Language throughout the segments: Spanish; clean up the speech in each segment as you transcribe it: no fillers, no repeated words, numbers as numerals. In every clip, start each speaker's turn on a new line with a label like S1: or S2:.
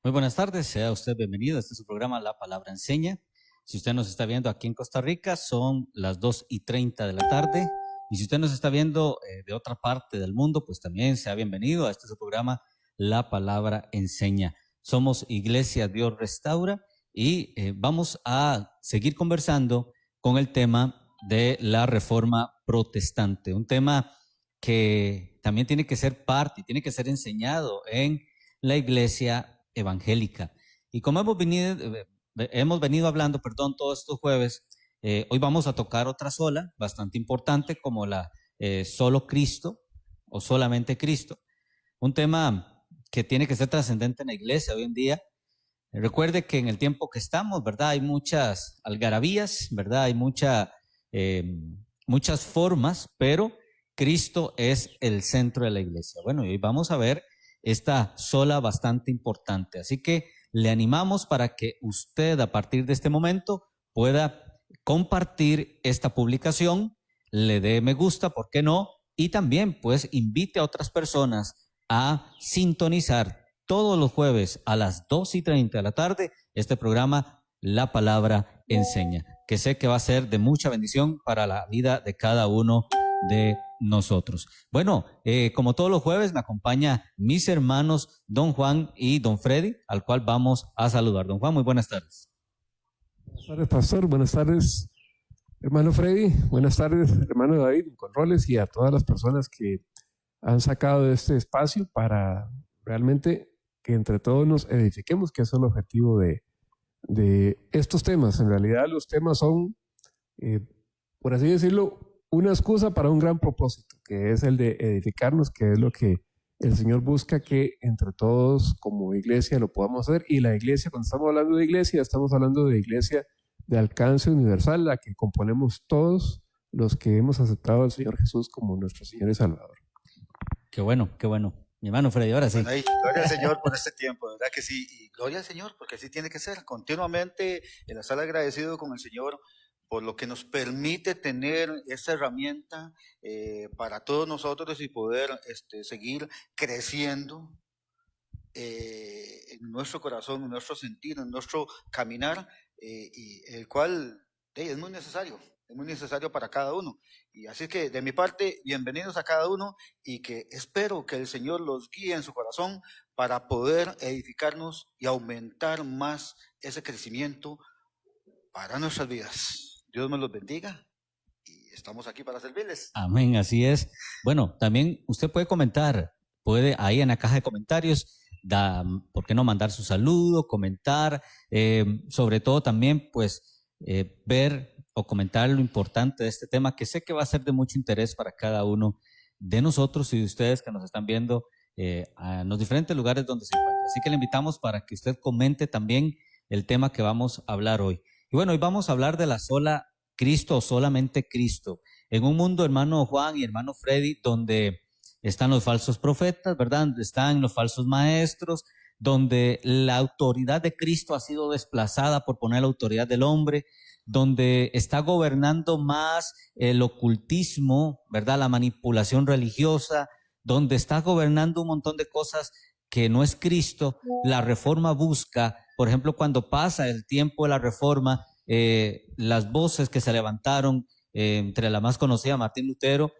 S1: Muy buenas tardes, sea usted bienvenido. Este es su programa La Palabra Enseña. Si usted nos está viendo aquí en Costa Rica, son las 2:30 de la tarde. Y si usted nos está viendo de otra parte del mundo, pues también sea bienvenido a este su programa La Palabra Enseña. Somos Iglesia Dios Restaura y vamos a seguir conversando con el tema de la Reforma Protestante. Un tema que también tiene que ser parte y tiene que ser enseñado en la Iglesia evangélica. Y como hemos venido hablando, todos estos jueves, hoy vamos a tocar otra sola, bastante importante, como la solo Cristo o solamente Cristo. Un tema que tiene que ser trascendente en la iglesia hoy en día. Recuerde que en el tiempo que estamos, ¿verdad? Hay muchas algarabías, ¿verdad? Hay muchas formas, pero Cristo es el centro de la iglesia. Bueno, y hoy vamos a ver esta sola bastante importante. Así que le animamos para que usted a partir de este momento pueda compartir esta publicación, le dé me gusta, ¿por qué no? Y también pues invite a otras personas a sintonizar todos los jueves a las 2:30 de la tarde este programa La Palabra Enseña, que sé que va a ser de mucha bendición para la vida de cada uno de nosotros. Bueno, como todos los jueves me acompaña mis hermanos Don Juan y Don Freddy, al cual vamos a saludar. Don Juan, muy buenas tardes.
S2: Buenas tardes, pastor. Buenas tardes, hermano Freddy. Buenas tardes, hermano David, en controles, y a todas las personas que han sacado de este espacio para realmente que entre todos nos edifiquemos, que es el objetivo de estos temas. En realidad los temas son, por así decirlo, una excusa para un gran propósito, que es el de edificarnos, que es lo que el Señor busca que entre todos como iglesia lo podamos hacer. Y la iglesia, cuando estamos hablando de iglesia, estamos hablando de iglesia de alcance universal, la que componemos todos los que hemos aceptado al Señor Jesús como nuestro Señor y Salvador.
S1: Qué bueno, qué bueno. Mi hermano Freddy, ahora sí.
S3: Bueno, ahí, gloria al Señor por este tiempo, ¿verdad que sí? Y gloria al Señor, porque así tiene que ser. Continuamente el estar agradecido con el Señor por lo que nos permite tener esta herramienta para todos nosotros y poder seguir creciendo en nuestro corazón, en nuestro sentir, en nuestro caminar, y el cual es muy necesario para cada uno. Y así que de mi parte, bienvenidos a cada uno, y que espero que el Señor los guíe en su corazón para poder edificarnos y aumentar más ese crecimiento para nuestras vidas. Dios me los bendiga y estamos aquí para servirles.
S1: Amén, así es. Bueno, también usted puede comentar, puede ahí en la caja de comentarios, ¿por qué no mandar su saludo, comentar? Sobre todo también, pues, ver o comentar lo importante de este tema, que sé que va a ser de mucho interés para cada uno de nosotros y de ustedes que nos están viendo en los diferentes lugares donde se encuentran. Así que le invitamos para que usted comente también el tema que vamos a hablar hoy. Y bueno, hoy vamos a hablar de la sola Cristo o solamente Cristo. En un mundo, hermano Juan y hermano Freddy, donde están los falsos profetas, ¿verdad? Donde están los falsos maestros, donde la autoridad de Cristo ha sido desplazada por poner la autoridad del hombre, donde está gobernando más el ocultismo, ¿verdad? La manipulación religiosa, donde está gobernando un montón de cosas que no es Cristo. La reforma busca, por ejemplo, cuando pasa el tiempo de la reforma, las voces que se levantaron, entre la más conocida, Martín Lutero,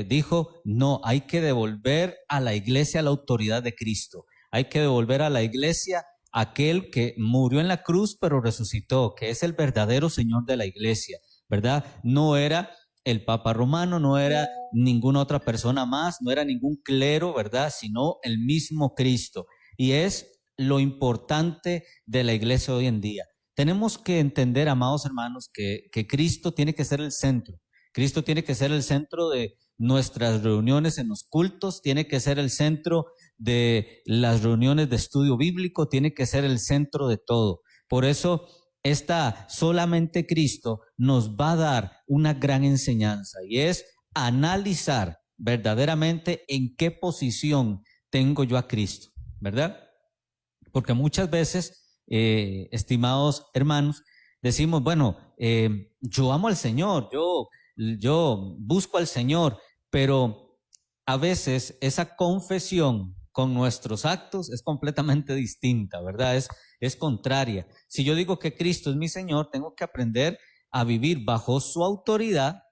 S1: dijo, no, hay que devolver a la iglesia la autoridad de Cristo. Hay que devolver a la iglesia aquel que murió en la cruz pero resucitó, que es el verdadero Señor de la iglesia, ¿verdad? No era el Papa Romano, no era ninguna otra persona más, no era ningún clero, ¿verdad? Sino el mismo Cristo. Y es lo importante de la iglesia hoy en día. Tenemos que entender, amados hermanos, que Cristo tiene que ser el centro. Cristo tiene que ser el centro de nuestras reuniones en los cultos, tiene que ser el centro de las reuniones de estudio bíblico, tiene que ser el centro de todo. Por eso, solamente Cristo nos va a dar una gran enseñanza, y es analizar verdaderamente en qué posición tengo yo a Cristo, ¿verdad? Porque muchas veces, estimados hermanos, decimos, bueno, yo amo al Señor, yo busco al Señor, pero a veces esa confesión con nuestros actos es completamente distinta, ¿verdad? Es contraria. Si yo digo que Cristo es mi Señor, tengo que aprender a vivir bajo su autoridad,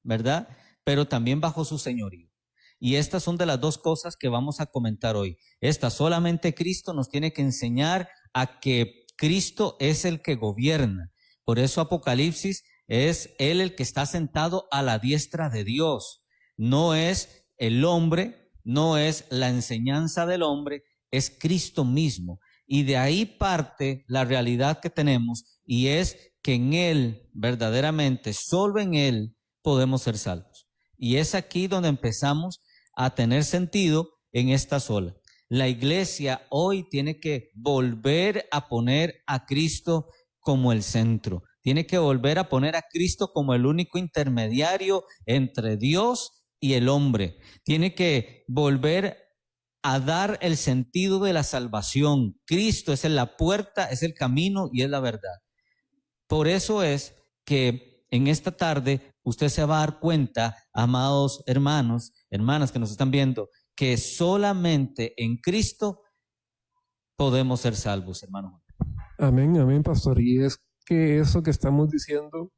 S1: ¿verdad? Pero también bajo su señorío. Y estas son de las dos cosas que vamos a comentar hoy. Solamente Cristo nos tiene que enseñar a que Cristo es el que gobierna. Por eso Apocalipsis es Él el que está sentado a la diestra de Dios. No es el hombre, no es la enseñanza del hombre, es Cristo mismo. Y de ahí parte la realidad que tenemos, y es que en Él, verdaderamente, solo en Él podemos ser salvos. Y es aquí donde empezamos a tener sentido en esta sola. La iglesia hoy tiene que volver a poner a Cristo como el centro. Tiene que volver a poner a Cristo como el único intermediario entre Dios y el hombre. Tiene que volver a dar el sentido de la salvación. Cristo es la puerta, es el camino y es la verdad. Por eso es que en esta tarde usted se va a dar cuenta, amados hermanos, hermanas que nos están viendo, que solamente en Cristo podemos ser salvos, hermanos.
S2: Amén, amén, pastor. Y es que eso que estamos diciendo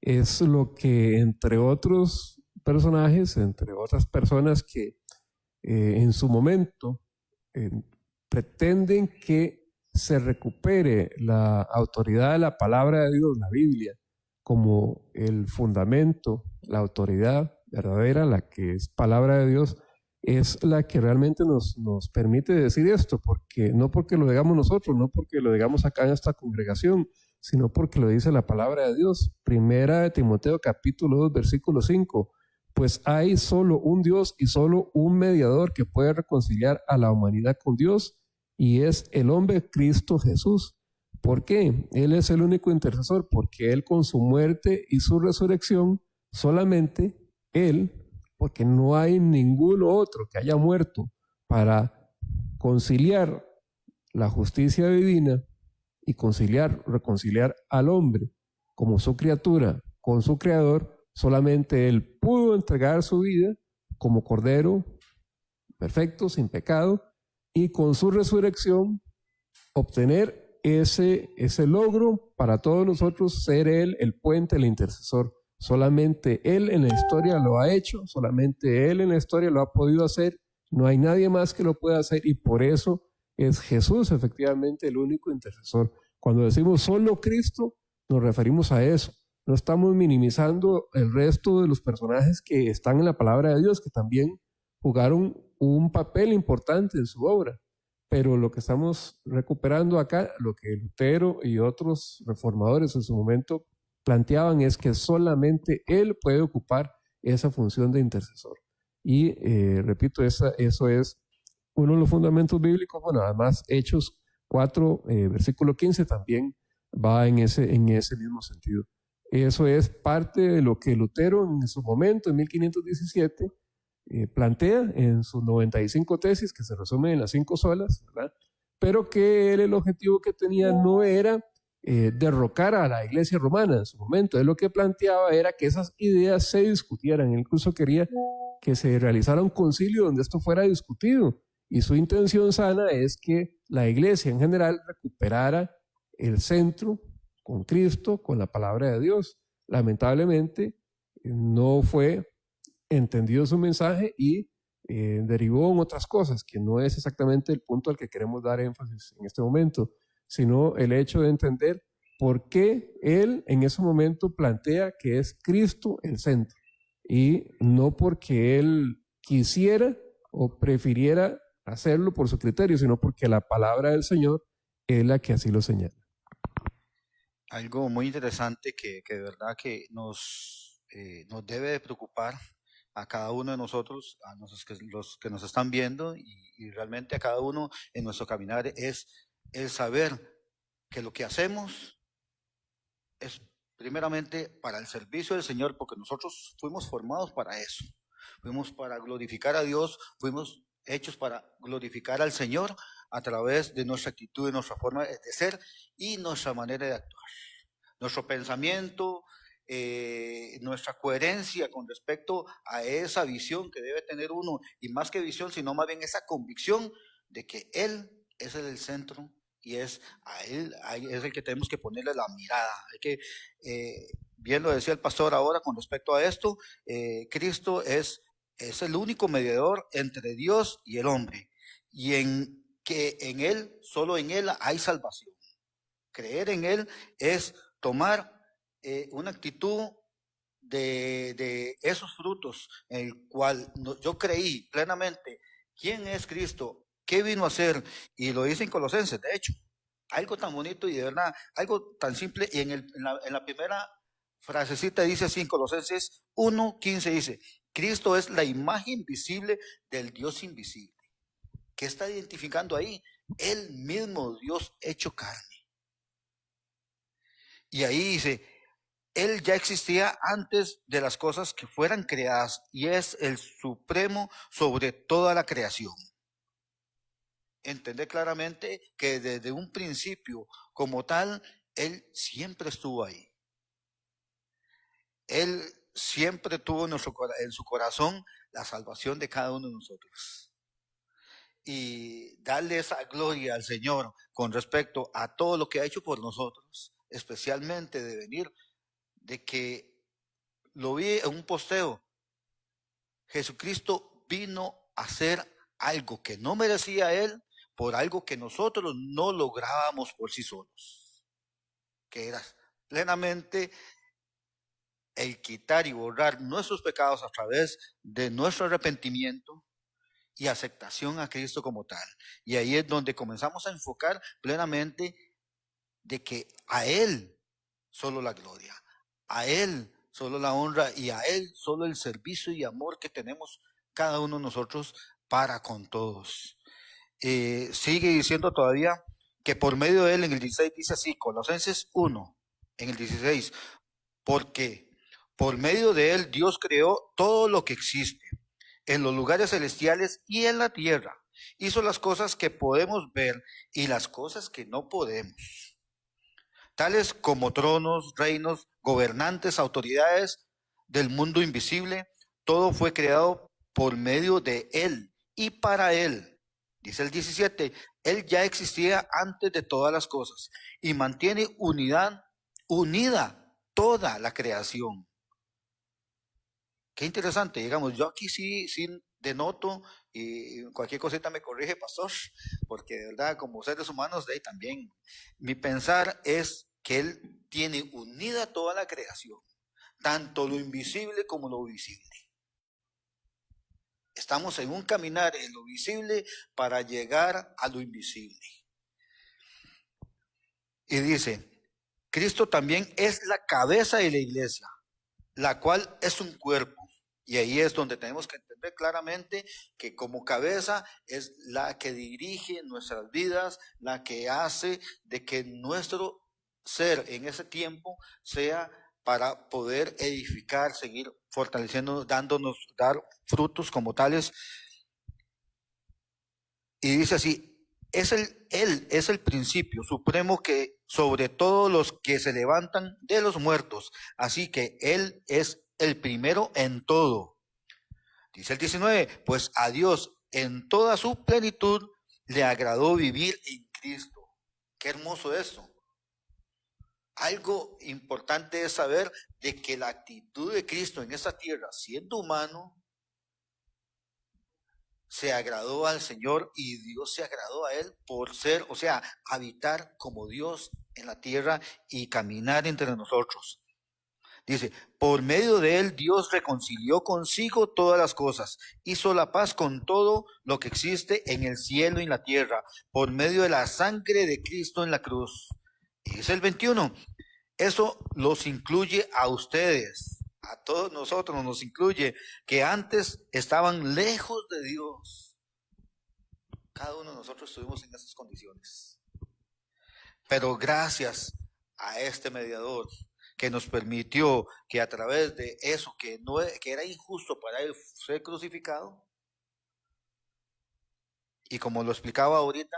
S2: es lo que entre otros personajes, entre otras personas que en su momento pretenden que se recupere la autoridad de la palabra de Dios, la Biblia, como el fundamento, la autoridad verdadera, la que es palabra de Dios, es la que realmente nos permite decir esto, porque no porque lo digamos nosotros, no porque lo digamos acá en esta congregación, sino porque lo dice la palabra de Dios. Primera de Timoteo capítulo 2, versículo 5. Pues hay solo un Dios y solo un mediador que puede reconciliar a la humanidad con Dios, y es el hombre Cristo Jesús. ¿Por qué? Él es el único intercesor, porque Él con su muerte y su resurrección, solamente Él, porque no hay ninguno otro que haya muerto para conciliar la justicia divina y reconciliar al hombre como su criatura con su creador. Solamente Él pudo entregar su vida como cordero perfecto, sin pecado, y con su resurrección obtener ese logro para todos nosotros, ser Él el puente, el intercesor. Solamente Él en la historia lo ha hecho, solamente Él en la historia lo ha podido hacer, no hay nadie más que lo pueda hacer, y por eso es Jesús efectivamente el único intercesor. Cuando decimos solo Cristo, nos referimos a eso. No estamos minimizando el resto de los personajes que están en la palabra de Dios, que también jugaron un papel importante en su obra. Pero lo que estamos recuperando acá, lo que Lutero y otros reformadores en su momento planteaban, es que solamente Él puede ocupar esa función de intercesor. Y repito, eso es uno de los fundamentos bíblicos. Bueno, además Hechos 4, versículo 15 también va en ese mismo sentido. Eso es parte de lo que Lutero en su momento, en 1517, plantea en sus 95 tesis, que se resumen en las 5 solas, ¿verdad? Pero que él, el objetivo que tenía no era derrocar a la iglesia romana en su momento. Él lo que planteaba era que esas ideas se discutieran. Él incluso quería que se realizara un concilio donde esto fuera discutido. Y su intención sana es que la iglesia en general recuperara el centro con Cristo, con la palabra de Dios. Lamentablemente no fue entendido su mensaje y derivó en otras cosas, que no es exactamente el punto al que queremos dar énfasis en este momento, sino el hecho de entender por qué él en ese momento plantea que es Cristo el centro, y no porque él quisiera o prefiriera hacerlo por su criterio, sino porque la palabra del Señor es la que así lo señala.
S3: Algo muy interesante que de verdad que nos debe de preocupar a cada uno de nosotros, a los que nos están viendo y realmente a cada uno en nuestro caminar, es el saber que lo que hacemos es primeramente para el servicio del Señor, porque nosotros fuimos formados para eso, fuimos para glorificar a Dios, fuimos hechos para glorificar al Señor a través de nuestra actitud, de nuestra forma de ser y nuestra manera de actuar. Nuestro pensamiento, nuestra coherencia con respecto a esa visión que debe tener uno, y más que visión, sino más bien esa convicción de que Él es el centro y es a Él es el que tenemos que ponerle la mirada. Hay que, bien lo decía el pastor ahora con respecto a esto, Cristo es el único mediador entre Dios y el hombre, y en que en Él, solo en Él hay salvación. Creer en Él es tomar una actitud de esos frutos, en el cual yo creí plenamente quién es Cristo, qué vino a hacer, y lo dice en Colosenses, de hecho, algo tan bonito y de verdad, algo tan simple, y en la primera frasecita dice así en Colosenses 1:15, dice, Cristo es la imagen visible del Dios invisible. ¿Qué está identificando ahí? El mismo Dios hecho carne. Y ahí dice, Él ya existía antes de las cosas que fueran creadas y es el supremo sobre toda la creación. Entender claramente que desde un principio como tal, Él siempre estuvo ahí. Él siempre tuvo en su corazón la salvación de cada uno de nosotros. Y darle esa gloria al Señor con respecto a todo lo que ha hecho por nosotros, especialmente de venir, de que lo vi en un posteo. Jesucristo vino a hacer algo que no merecía Él por algo que nosotros no lográbamos por sí solos, que era plenamente el quitar y borrar nuestros pecados a través de nuestro arrepentimiento y aceptación a Cristo como tal. Y ahí es donde comenzamos a enfocar plenamente de que a Él solo la gloria, a Él solo la honra y a Él solo el servicio y amor que tenemos cada uno de nosotros para con todos. Sigue diciendo todavía que por medio de Él, en el 16 dice así, Colosenses 1, en el 16, porque por medio de Él Dios creó todo lo que existe en los lugares celestiales y en la tierra. Hizo las cosas que podemos ver y las cosas que no podemos, tales como tronos, reinos, gobernantes, autoridades del mundo invisible. Todo fue creado por medio de Él y para Él. Dice el 17, Él ya existía antes de todas las cosas y mantiene unida toda la creación. Qué interesante, digamos, yo aquí sí denoto, y cualquier cosita me corrige, pastor, porque de verdad, como seres humanos, de ahí también, mi pensar es que Él tiene unida toda la creación, tanto lo invisible como lo visible. Estamos en un caminar en lo visible para llegar a lo invisible. Y dice, Cristo también es la cabeza de la iglesia, la cual es un cuerpo. Y ahí es donde tenemos que entender claramente que como cabeza es la que dirige nuestras vidas, la que hace de que nuestro ser en ese tiempo sea para poder edificar, seguir fortaleciendo, dar frutos como tales. Y dice así, Él es el principio supremo que sobre todos los que se levantan de los muertos. Así que Él es el primero en todo. Dice el 19, pues a Dios en toda su plenitud le agradó vivir en Cristo. Qué hermoso esto. Algo importante es saber de que la actitud de Cristo en esta tierra, siendo humano, se agradó al Señor y Dios se agradó a Él por ser, o sea, habitar como Dios en la tierra y caminar entre nosotros. Dice, por medio de Él Dios reconcilió consigo todas las cosas, hizo la paz con todo lo que existe en el cielo y en la tierra, por medio de la sangre de Cristo en la cruz. Y es el 21. Eso los incluye a ustedes, a todos nosotros nos incluye, que antes estaban lejos de Dios. Cada uno de nosotros estuvimos en esas condiciones. Pero gracias a este mediador que nos permitió que a través de eso que era injusto para Él ser crucificado, y como lo explicaba ahorita,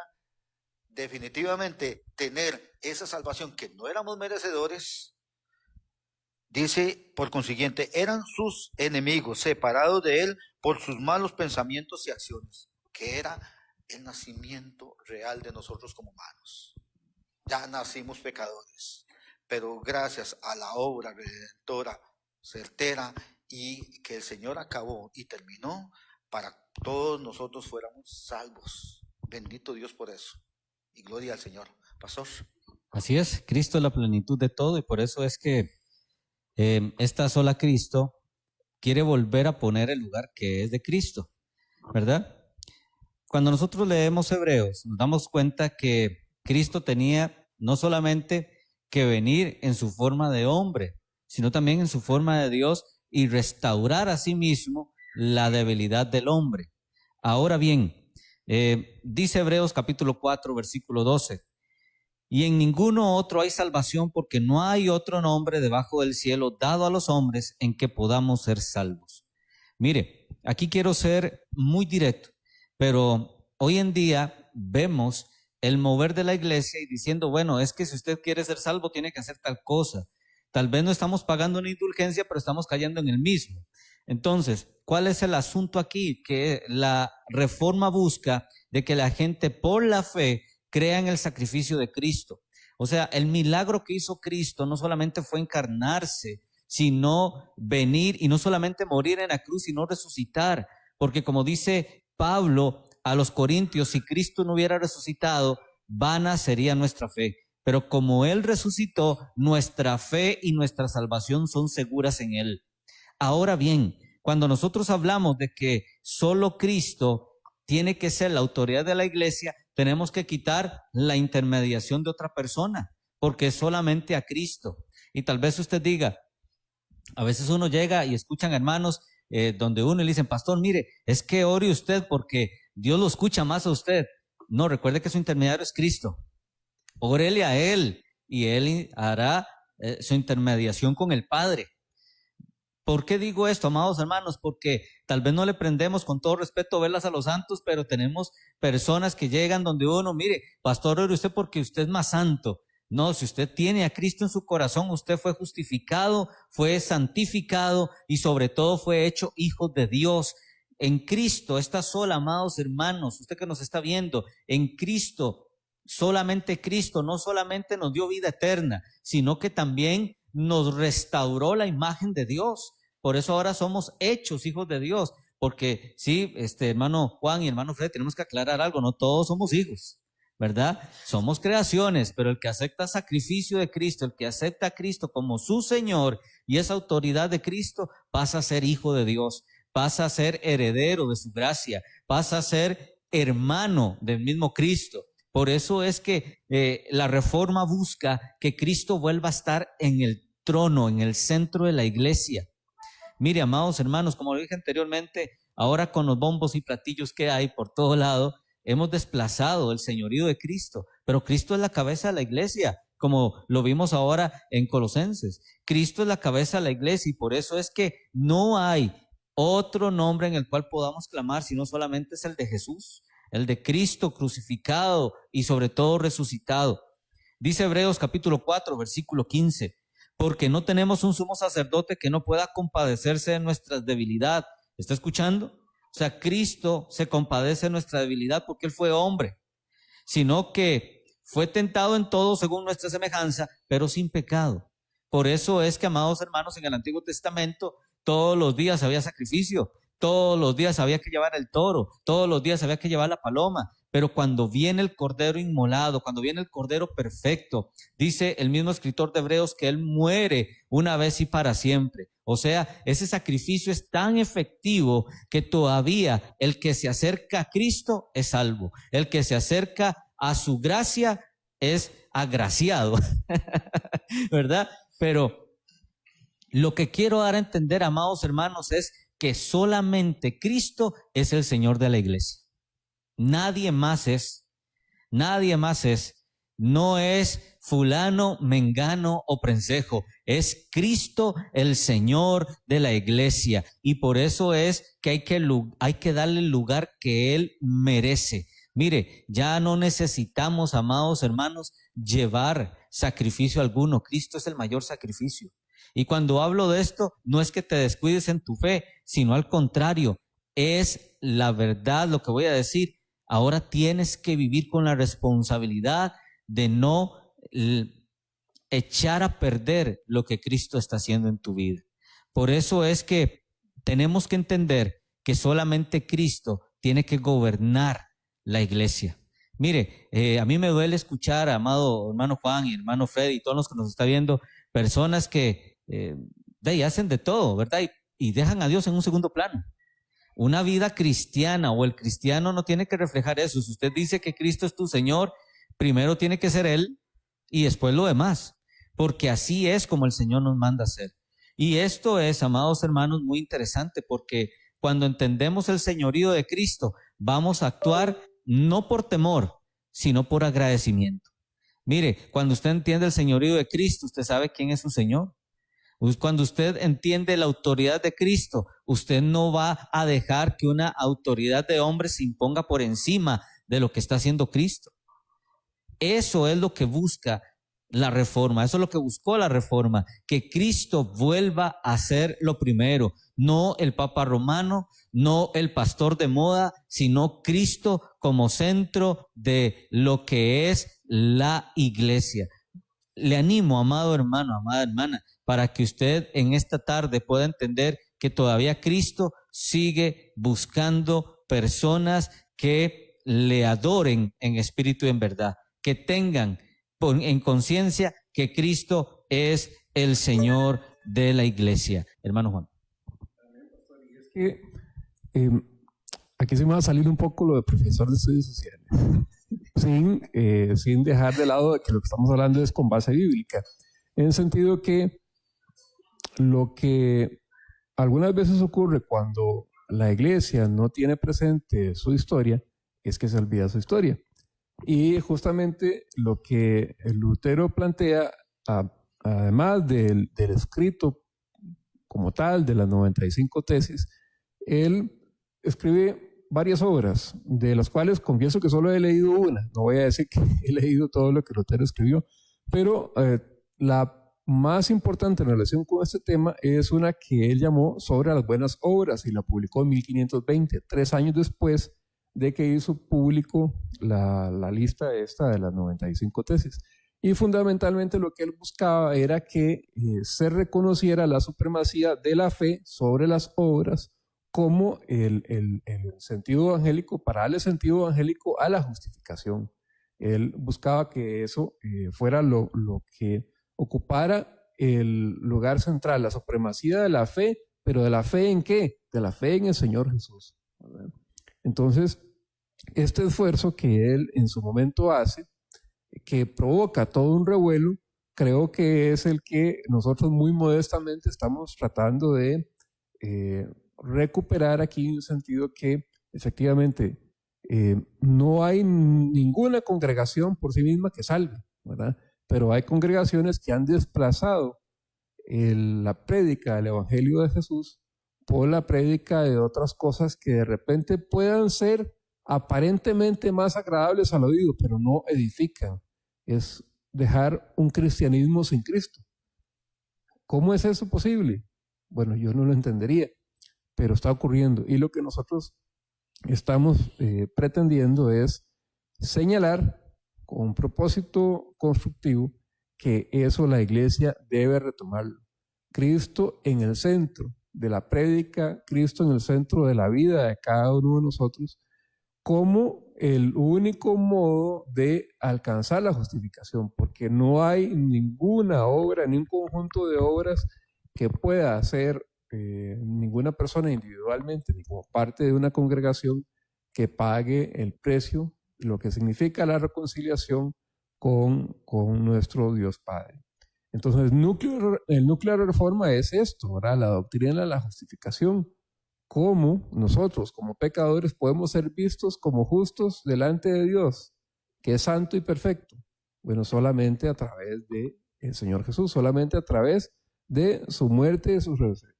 S3: definitivamente tener esa salvación que no éramos merecedores, Dice, por consiguiente, eran sus enemigos, separados de él por sus malos pensamientos y acciones, que era el nacimiento real de nosotros como humanos. Ya nacimos pecadores, pero gracias a la obra redentora, certera, y que el Señor acabó y terminó, para todos nosotros fuéramos salvos. Bendito Dios por eso. Y gloria al Señor. Pastor.
S1: Así es, Cristo es la plenitud de todo y por eso es que esta sola Cristo quiere volver a poner el lugar que es de Cristo, ¿verdad? Cuando nosotros leemos Hebreos, nos damos cuenta que Cristo tenía no solamente que venir en su forma de hombre, sino también en su forma de Dios y restaurar a sí mismo la debilidad del hombre. Ahora bien, dice Hebreos capítulo 4, versículo 12, y en ninguno otro hay salvación porque no hay otro nombre debajo del cielo dado a los hombres en que podamos ser salvos. Mire, aquí quiero ser muy directo, pero hoy en día vemos el mover de la iglesia y diciendo, bueno, es que si usted quiere ser salvo tiene que hacer tal cosa. Tal vez no estamos pagando una indulgencia, pero estamos cayendo en el mismo. Entonces, ¿cuál es el asunto aquí? Que la reforma busca de que la gente por la fe crea en el sacrificio de Cristo. O sea, el milagro que hizo Cristo no solamente fue encarnarse, sino venir y no solamente morir en la cruz, sino resucitar. Porque como dice Pablo a los Corintios, si Cristo no hubiera resucitado, vana sería nuestra fe. Pero como Él resucitó, nuestra fe y nuestra salvación son seguras en Él. Ahora bien, cuando nosotros hablamos de que solo Cristo tiene que ser la autoridad de la iglesia, tenemos que quitar la intermediación de otra persona, porque es solamente a Cristo. Y tal vez usted diga, a veces uno llega y escuchan hermanos donde uno le dicen, pastor, mire, es que ore usted porque Dios lo escucha más a usted. No, recuerde que su intermediario es Cristo. Órele a Él y Él hará su intermediación con el Padre. ¿Por qué digo esto, amados hermanos? Porque tal vez no le prendemos con todo respeto velas a los santos, pero tenemos personas que llegan donde uno, mire, pastor, ore usted porque usted es más santo. No, si usted tiene a Cristo en su corazón, usted fue justificado, fue santificado y sobre todo fue hecho hijo de Dios. En Cristo está sola, amados hermanos, usted que nos está viendo, en Cristo, solamente Cristo no solamente nos dio vida eterna, sino que también nos restauró la imagen de Dios. Por eso ahora somos hechos hijos de Dios, porque sí, hermano Juan y hermano Fred, tenemos que aclarar algo, no todos somos hijos, ¿verdad? Somos creaciones, pero el que acepta el sacrificio de Cristo, el que acepta a Cristo como su Señor y esa autoridad de Cristo, pasa a ser hijo de Dios, pasa a ser heredero de su gracia, pasa a ser hermano del mismo Cristo. Por eso es que la reforma busca que Cristo vuelva a estar en el trono, en el centro de la iglesia. Mire, amados hermanos, como lo dije anteriormente, ahora con los bombos y platillos que hay por todo lado, hemos desplazado el señorío de Cristo, pero Cristo es la cabeza de la iglesia, como lo vimos ahora en Colosenses. Cristo es la cabeza de la iglesia y por eso es que no hay otro nombre en el cual podamos clamar, sino solamente es el de Jesús, el de Cristo crucificado y sobre todo resucitado. Dice Hebreos capítulo 4, versículo 15, porque no tenemos un sumo sacerdote que no pueda compadecerse de nuestra debilidad. ¿Está escuchando? O sea, Cristo se compadece de nuestra debilidad porque Él fue hombre, sino que fue tentado en todo según nuestra semejanza, pero sin pecado. Por eso es que, amados hermanos, en el Antiguo Testamento todos los días había sacrificio, todos los días había que llevar el toro, todos los días había que llevar la paloma, pero cuando viene el cordero inmolado, cuando viene el cordero perfecto, dice el mismo escritor de Hebreos que Él muere una vez y para siempre. O sea, ese sacrificio es tan efectivo que todavía el que se acerca a Cristo es salvo, el que se acerca a su gracia es agraciado, ¿verdad? Pero lo que quiero dar a entender, amados hermanos, es que solamente Cristo es el Señor de la iglesia. Nadie más es, no es fulano, mengano o prensejo, es Cristo el Señor de la iglesia. Y por eso es que hay que darle el lugar que Él merece. Mire, ya no necesitamos, amados hermanos, llevar sacrificio alguno. Cristo es el mayor sacrificio. Y cuando hablo de esto, no es que te descuides en tu fe, sino al contrario, es la verdad lo que voy a decir. Ahora tienes que vivir con la responsabilidad de no echar a perder lo que Cristo está haciendo en tu vida. Por eso es que tenemos que entender que solamente Cristo tiene que gobernar la iglesia. Mire, a mí me duele escuchar, amado hermano Juan y hermano Freddy y todos los que nos están viendo, personas que hacen de todo, ¿verdad? Y dejan a Dios en un segundo plano. Una vida cristiana o el cristiano no tiene que reflejar eso. Si usted dice que Cristo es tu Señor, primero tiene que ser Él y después lo demás, porque así es como el Señor nos manda a hacer. Y esto es, amados hermanos, muy interesante, porque cuando entendemos el señorío de Cristo, vamos a actuar no por temor, sino por agradecimiento. Mire, cuando usted entiende el señorío de Cristo, usted sabe quién es su Señor. Cuando usted entiende la autoridad de Cristo, usted no va a dejar que una autoridad de hombre se imponga por encima de lo que está haciendo Cristo. Eso es lo que busca la reforma, eso es lo que buscó la reforma, que Cristo vuelva a ser lo primero, no el Papa Romano, no el pastor de moda, sino Cristo como centro de lo que es la iglesia. Le animo, amado hermano, amada hermana, para que usted en esta tarde pueda entender que todavía Cristo sigue buscando personas que le adoren en espíritu y en verdad, que tengan en conciencia que Cristo es el Señor de la iglesia. Hermano Juan.
S2: Es que aquí se me va a salir un poco lo de profesor de estudios sociales, sin dejar de lado de que lo que estamos hablando es con base bíblica, en el sentido que lo que algunas veces ocurre cuando la iglesia no tiene presente su historia es que se olvida su historia. Y justamente lo que Lutero plantea, además del escrito como tal, de las 95 tesis, él escribe varias obras, de las cuales confieso que solo he leído una. No voy a decir que he leído todo lo que Lutero escribió, pero la más importante en relación con este tema es una que él llamó Sobre las buenas obras y la publicó en 1520, 3 años después de que hizo público la lista esta de las 95 tesis. Y fundamentalmente lo que él buscaba era que se reconociera la supremacía de la fe sobre las obras como el sentido evangélico, para darle sentido evangélico a la justificación. Él buscaba que eso fuera lo que ocupara el lugar central, la supremacía de la fe, pero ¿de la fe en qué? De la fe en el Señor Jesús, ¿verdad? Entonces, este esfuerzo que él en su momento hace, que provoca todo un revuelo, creo que es el que nosotros muy modestamente estamos tratando de recuperar aquí, en el sentido que efectivamente no hay ninguna congregación por sí misma que salve, ¿verdad? Pero hay congregaciones que han desplazado la prédica del Evangelio de Jesús por la prédica de otras cosas que de repente puedan ser aparentemente más agradables al oído, pero no edifican. Es dejar un cristianismo sin Cristo. ¿Cómo es eso posible? Bueno, yo no lo entendería, pero está ocurriendo. Y lo que nosotros estamos pretendiendo es señalar con un propósito constructivo que eso la iglesia debe retomarlo. Cristo en el centro de la prédica, Cristo en el centro de la vida de cada uno de nosotros, como el único modo de alcanzar la justificación, porque no hay ninguna obra, ni un conjunto de obras que pueda hacer ninguna persona individualmente, ni como parte de una congregación, que pague el precio, lo que significa la reconciliación con nuestro Dios Padre. Entonces, el núcleo de la reforma es esto, ¿verdad? La doctrina de la justificación. ¿Cómo nosotros, como pecadores, podemos ser vistos como justos delante de Dios, que es santo y perfecto? Bueno, solamente a través del Señor Jesús, solamente a través de su muerte y de su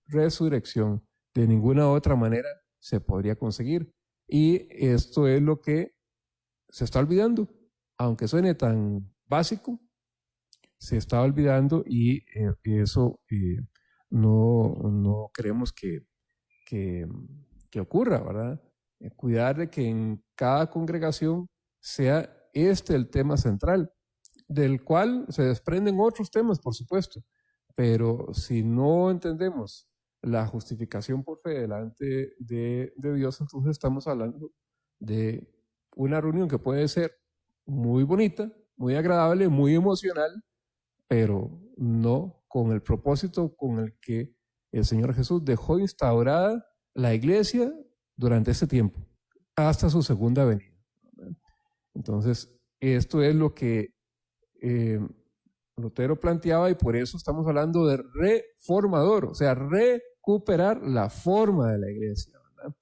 S2: resurrección. De ninguna otra manera se podría conseguir. Y esto es lo que se está olvidando, aunque suene tan básico, se está olvidando y eso no queremos que ocurra, ¿verdad? Cuidar de que en cada congregación sea el tema central, del cual se desprenden otros temas, por supuesto, pero si no entendemos la justificación por fe delante de Dios, entonces estamos hablando de una reunión que puede ser muy bonita, muy agradable, muy emocional, pero no con el propósito con el que el Señor Jesús dejó instaurada la iglesia durante este tiempo, hasta su segunda venida. Entonces, esto es lo que Lutero planteaba, y por eso estamos hablando de reformador, o sea, recuperar la forma de la iglesia, ¿verdad?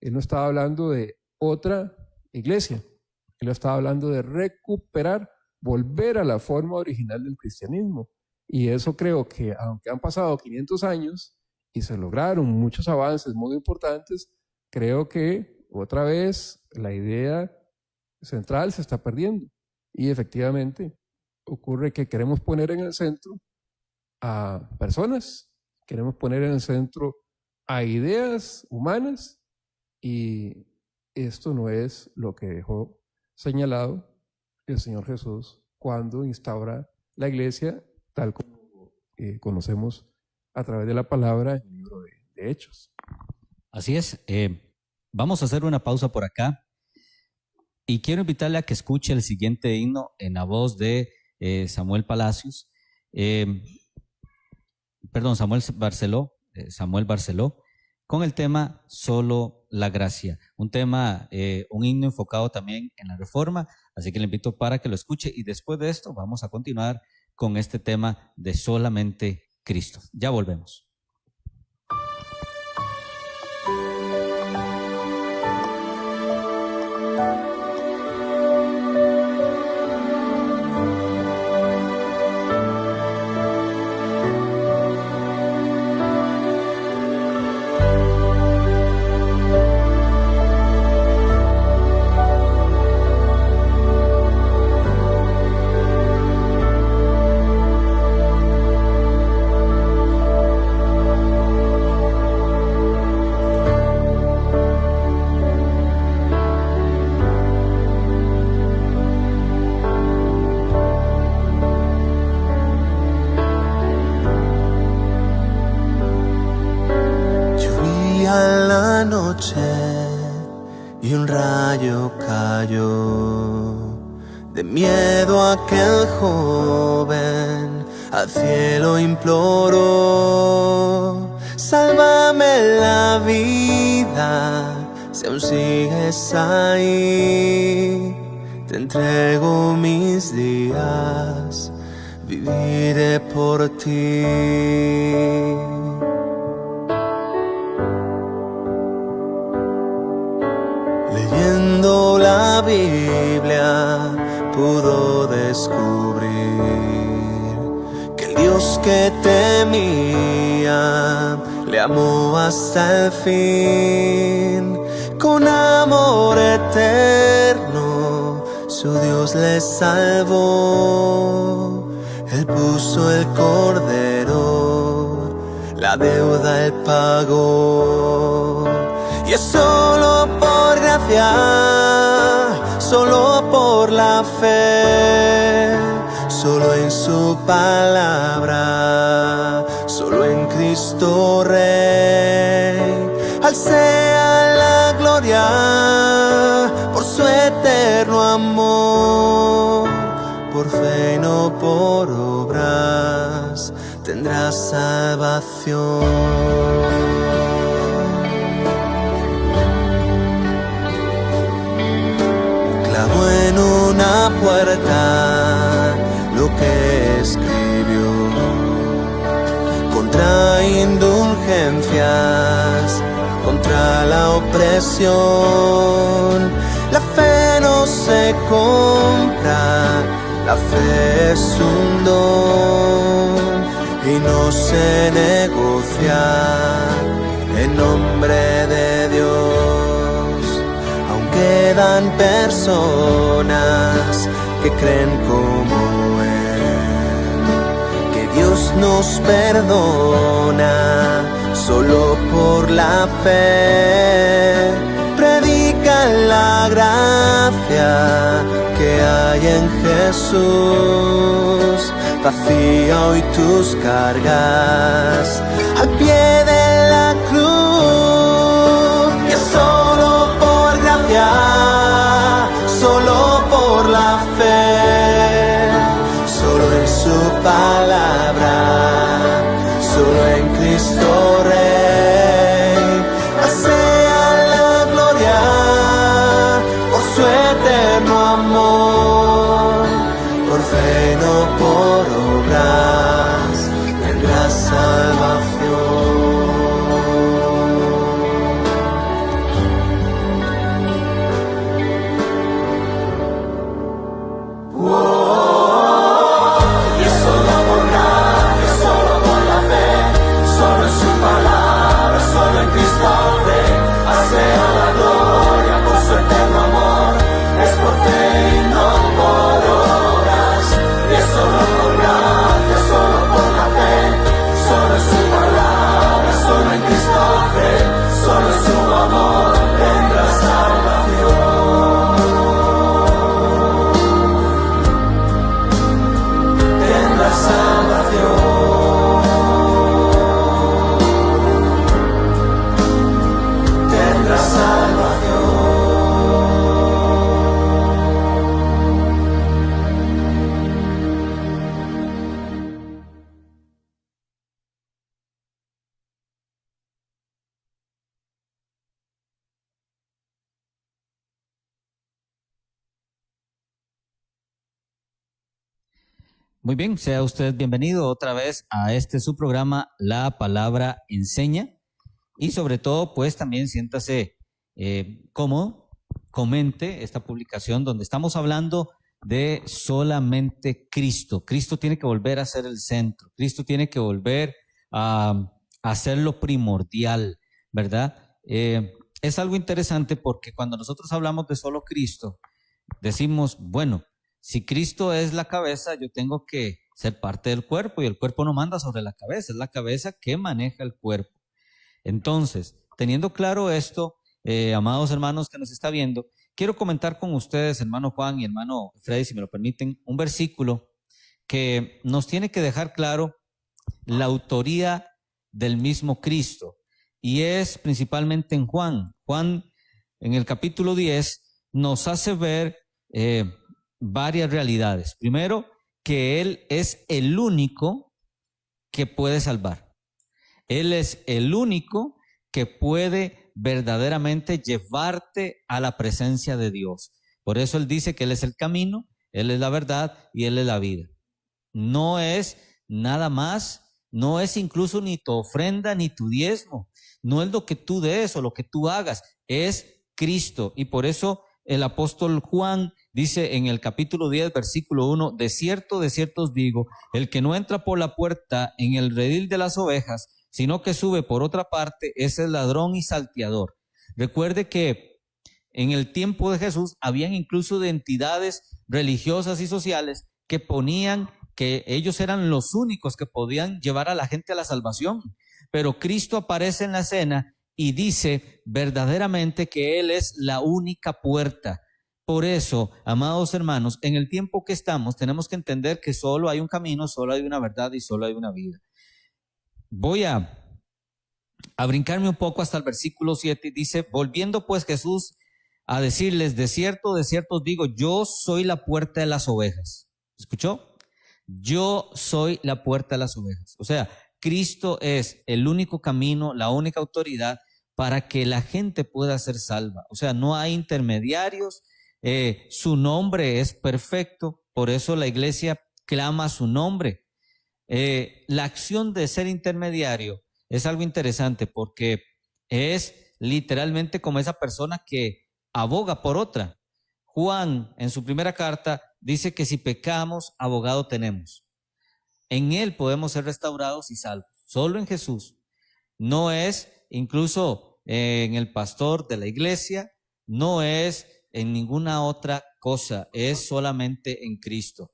S2: Él no estaba hablando de otra iglesia, él estaba hablando de recuperar, volver a la forma original del cristianismo. Y eso creo que, aunque han pasado 500 años y se lograron muchos avances muy importantes, creo que otra vez la idea central se está perdiendo. Y efectivamente ocurre que queremos poner en el centro a personas, queremos poner en el centro a ideas humanas, y esto no es lo que dejó señalado el Señor Jesús cuando instaura la iglesia tal como conocemos a través de la palabra en el libro de Hechos.
S1: Así es. Vamos a hacer una pausa por acá y quiero invitarle a que escuche el siguiente himno en la voz de Samuel Palacios, Samuel Barceló, con el tema Solo la Gracia, un himno enfocado también en la Reforma, así que le invito para que lo escuche, y después de esto vamos a continuar con este tema de solamente Cristo. Ya volvemos.
S4: Y un rayo cayó, de miedo aquel joven al cielo imploró: sálvame la vida, si aún sigues ahí, te entrego mis días, viviré por ti. Leyendo la Biblia pudo descubrir que el Dios que temía le amó hasta el fin. Con amor eterno su Dios le salvó. Él puso el cordero, la deuda él pagó. Y es solo por gracia, solo por la fe, solo en su palabra, solo en Cristo Rey. Al sea la gloria por su eterno amor, por fe y no por obras tendrás salvación. En una puerta lo que escribió contra indulgencias, contra la opresión. La fe no se compra, la fe es un don y no se negocia en nombre de Dios. Quedan personas que creen como él, Dios nos perdona solo por la fe. Predica la gracia que hay en Jesús. Vacía hoy tus cargas al pie de la cruz. Y es solo por gracia, solo por la fe, solo en su palabra, solo en Cristo Rey. Sea la gloria por su eterno amor, por fe no por obras, tendrá salvación. Y es solo por gracia, solo por la fe, solo en su palabra, solo en Cristo Rey. Sea la gloria por su eterno amor, es por fe y no por obras. Y es solo por gracia, solo por la fe, solo en su palabra, solo en Cristo Rey, solo en su amor tendrá salvación. Tendrá salvación. Tendrá salvación.
S1: Muy bien, sea usted bienvenido otra vez a su programa La Palabra Enseña, y sobre todo pues también siéntase cómodo, comente esta publicación donde estamos hablando de solamente Cristo. Cristo tiene que volver a ser el centro, Cristo tiene que volver a ser lo primordial, ¿verdad? Es algo interesante porque cuando nosotros hablamos de solo Cristo, decimos, bueno, si Cristo es la cabeza, yo tengo que ser parte del cuerpo, y el cuerpo no manda sobre la cabeza, es la cabeza que maneja el cuerpo. Entonces, teniendo claro esto, amados hermanos que nos está viendo, quiero comentar con ustedes, hermano Juan y hermano Freddy, si me lo permiten, un versículo que nos tiene que dejar claro la autoría del mismo Cristo, y es principalmente en Juan. Juan, en el capítulo 10, nos hace ver varias realidades. Primero, que Él es el único que puede salvar. Él es el único que puede verdaderamente llevarte a la presencia de Dios. Por eso Él dice que Él es el camino, Él es la verdad y Él es la vida. No es nada más, no es incluso ni tu ofrenda ni tu diezmo, no es lo que tú des o lo que tú hagas, es Cristo. Y por eso el apóstol Juan dice en el capítulo 10, versículo 1, de cierto os digo, el que no entra por la puerta en el redil de las ovejas, sino que sube por otra parte, ese es ladrón y salteador. Recuerde que en el tiempo de Jesús habían incluso de entidades religiosas y sociales que ponían que ellos eran los únicos que podían llevar a la gente a la salvación. Pero Cristo aparece en la escena y dice verdaderamente que Él es la única puerta. Por eso, amados hermanos, en el tiempo que estamos tenemos que entender que solo hay un camino, solo hay una verdad y solo hay una vida. Voy a brincarme un poco hasta el versículo 7, dice, volviendo pues Jesús a decirles, de cierto os digo, yo soy la puerta de las ovejas. ¿Escuchó? Yo soy la puerta de las ovejas. O sea, Cristo es el único camino, la única autoridad para que la gente pueda ser salva. O sea, no hay intermediarios, su nombre es perfecto, por eso la iglesia clama su nombre. La acción de ser intermediario es algo interesante porque es literalmente como esa persona que aboga por otra. Juan en su primera carta dice que si pecamos, abogado tenemos. En Él podemos ser restaurados y salvos, solo en Jesús. No es incluso en el pastor de la iglesia, no es en ninguna otra cosa, es solamente en Cristo.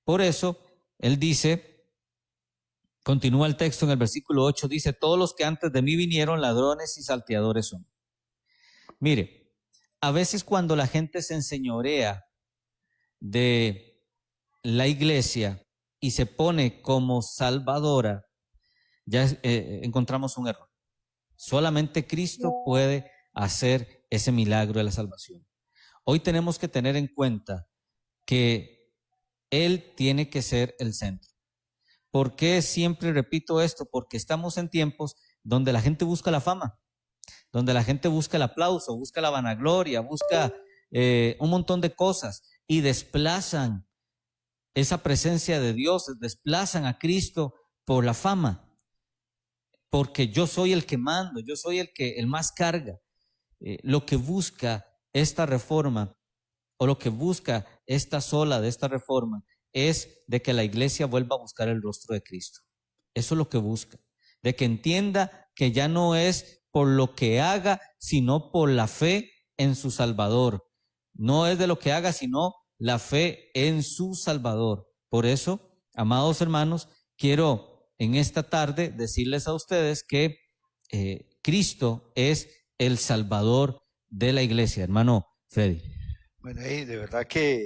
S1: Por eso Él dice Continúa el texto en el versículo 8, dice, todos los que antes de mí vinieron, ladrones y salteadores son. Mire, a veces cuando la gente se enseñorea de la iglesia y se pone como salvadora, ya encontramos un error. Solamente Cristo puede hacer ese milagro de la salvación. Hoy tenemos que tener en cuenta que Él tiene que ser el centro. ¿Por qué siempre repito esto? Porque estamos en tiempos donde la gente busca la fama, donde la gente busca el aplauso, busca la vanagloria, busca un montón de cosas y desplazan esa presencia de Dios, desplazan a Cristo por la fama, porque yo soy el que mando, yo soy el más carga. Lo que busca esta reforma o lo que busca esta sola de esta reforma es de que la iglesia vuelva a buscar el rostro de Cristo. Eso es lo que busca, de que entienda que ya no es por lo que haga, sino por la fe en su Salvador. No es de lo que haga, sino la fe en su Salvador. Por eso, amados hermanos, quiero en esta tarde decirles a ustedes que Cristo es el Salvador de la iglesia. Hermano Freddy.
S3: Bueno, y de verdad que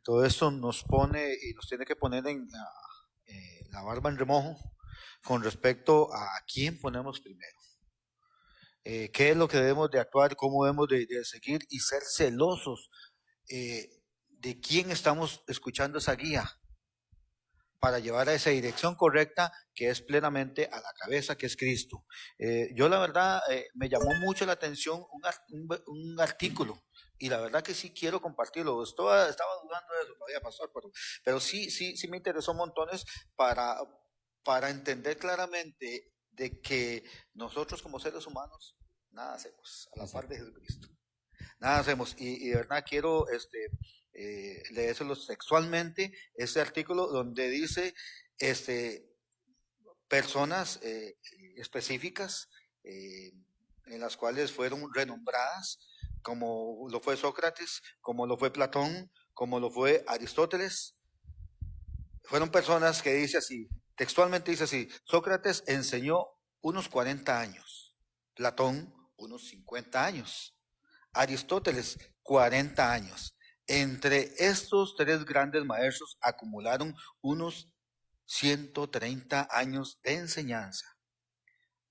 S3: todo esto nos pone y nos tiene que poner en la barba en remojo con respecto a quién ponemos primero. Qué es lo que debemos de actuar, cómo debemos de seguir y ser celosos de quién estamos escuchando esa guía para llevar a esa dirección correcta que es plenamente a la cabeza, que es Cristo. Yo la verdad me llamó mucho la atención un artículo y la verdad que sí quiero compartirlo. Estaba dudando de eso todavía, pastor, pero sí me interesó montones para entender claramente de que nosotros como seres humanos nada hacemos a la par de Jesucristo. Nada hacemos. Y de verdad quiero leérselo sexualmente, este artículo donde dice personas específicas en las cuales fueron renombradas, como lo fue Sócrates, como lo fue Platón, como lo fue Aristóteles. Fueron personas que dice así, textualmente dice así, Sócrates enseñó unos 40 años, Platón unos 50 años, Aristóteles 40 años. Entre estos tres grandes maestros acumularon unos 130 años de enseñanza.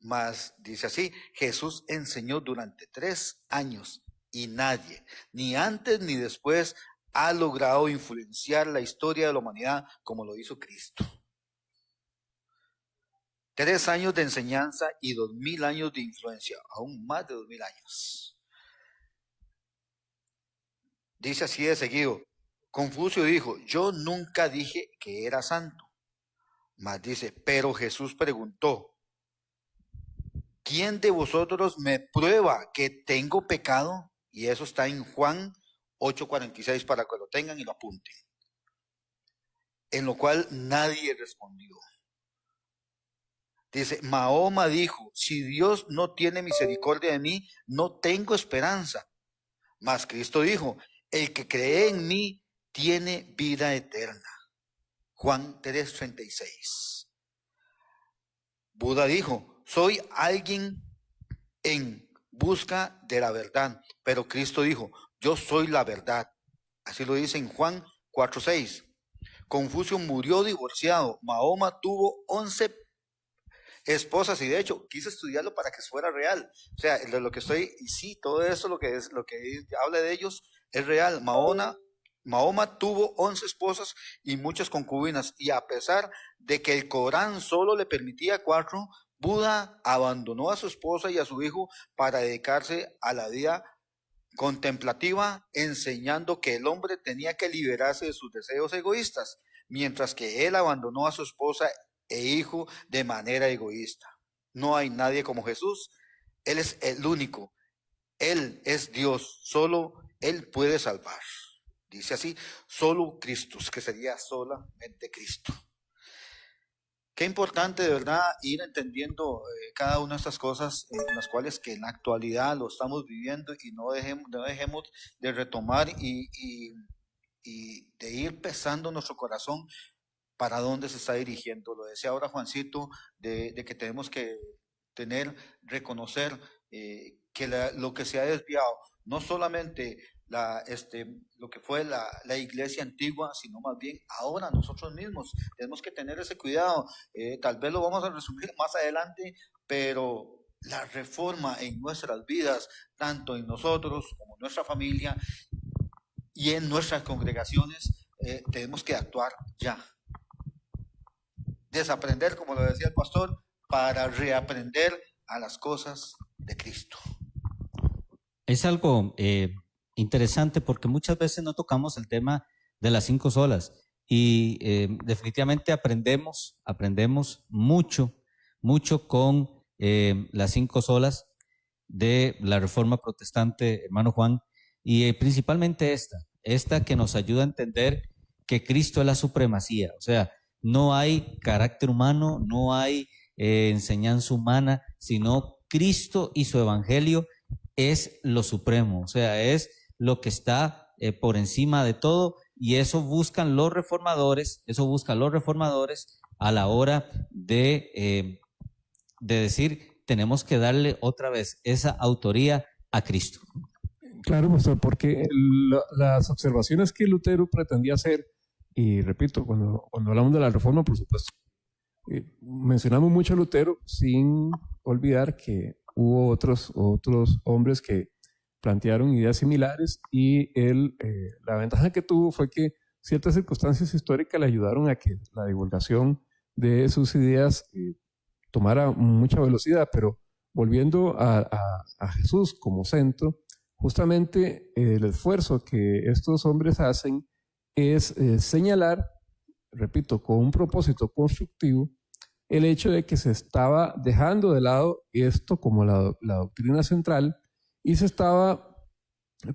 S3: Mas dice así, Jesús enseñó durante 3 años y nadie, ni antes ni después, ha logrado influenciar la historia de la humanidad como lo hizo Cristo. 3 años de enseñanza y 2000 años de influencia, aún más de 2000 años. Dice así de seguido, Confucio dijo, yo nunca dije que era santo. Mas dice, pero Jesús preguntó, ¿quién de vosotros me prueba que tengo pecado? Y eso está en Juan 8:46 para que lo tengan y lo apunten. En lo cual nadie respondió. Dice, Mahoma dijo, si Dios no tiene misericordia de mí, no tengo esperanza. Mas Cristo dijo, el que cree en mí tiene vida eterna. Juan 3:36. Buda dijo, soy alguien en busca de la verdad, pero Cristo dijo, yo soy la verdad. Así lo dice en Juan 4:6. Confucio murió divorciado. Mahoma tuvo 11 esposas y de hecho quise estudiarlo para que fuera real. O sea, de lo que estoy, y sí, todo eso lo que habla de ellos es real. Mahoma tuvo 11 esposas y muchas concubinas, y a pesar de que el Corán solo le permitía 4, Buda abandonó a su esposa y a su hijo para dedicarse a la vida contemplativa, enseñando que el hombre tenía que liberarse de sus deseos egoístas, mientras que él abandonó a su esposa e hijo de manera egoísta. No hay nadie como Jesús. Él es el único. Él es Dios. Solo Él puede salvar. Dice así, solo Cristo, que sería solamente Cristo. Qué importante de verdad ir entendiendo cada una de estas cosas en las cuales que en la actualidad lo estamos viviendo y no dejemos de retomar y de ir pesando nuestro corazón para dónde se está dirigiendo. Lo decía ahora Juancito, de que tenemos que reconocer que lo que se ha desviado, no solamente lo que fue la iglesia antigua, sino más bien ahora nosotros mismos tenemos que tener ese cuidado. Tal vez lo vamos a resumir más adelante, pero la reforma en nuestras vidas, tanto en nosotros como en nuestra familia y en nuestras congregaciones, tenemos que actuar ya. Desaprender, como lo decía el pastor, para reaprender a las cosas de Cristo.
S1: Es algo interesante porque muchas veces no tocamos el tema de las 5 solas y definitivamente aprendemos mucho con las 5 solas de la Reforma Protestante, hermano Juan, y principalmente esta que nos ayuda a entender que Cristo es la supremacía, o sea, no hay carácter humano, no hay enseñanza humana, sino Cristo y su evangelio es lo supremo, o sea, es lo que está por encima de todo, y eso buscan los reformadores, a la hora de decir, tenemos que darle otra vez esa autoría a Cristo.
S2: Claro, pastor, porque las observaciones que Lutero pretendía hacer, y repito, cuando hablamos de la reforma, por supuesto, mencionamos mucho a Lutero sin olvidar que hubo otros hombres que plantearon ideas similares, y él, la ventaja que tuvo fue que ciertas circunstancias históricas le ayudaron a que la divulgación de sus ideas tomara mucha velocidad. Pero volviendo a Jesús como centro, justamente el esfuerzo que estos hombres hacen es señalar, repito, con un propósito constructivo, el hecho de que se estaba dejando de lado esto como la doctrina central y se estaba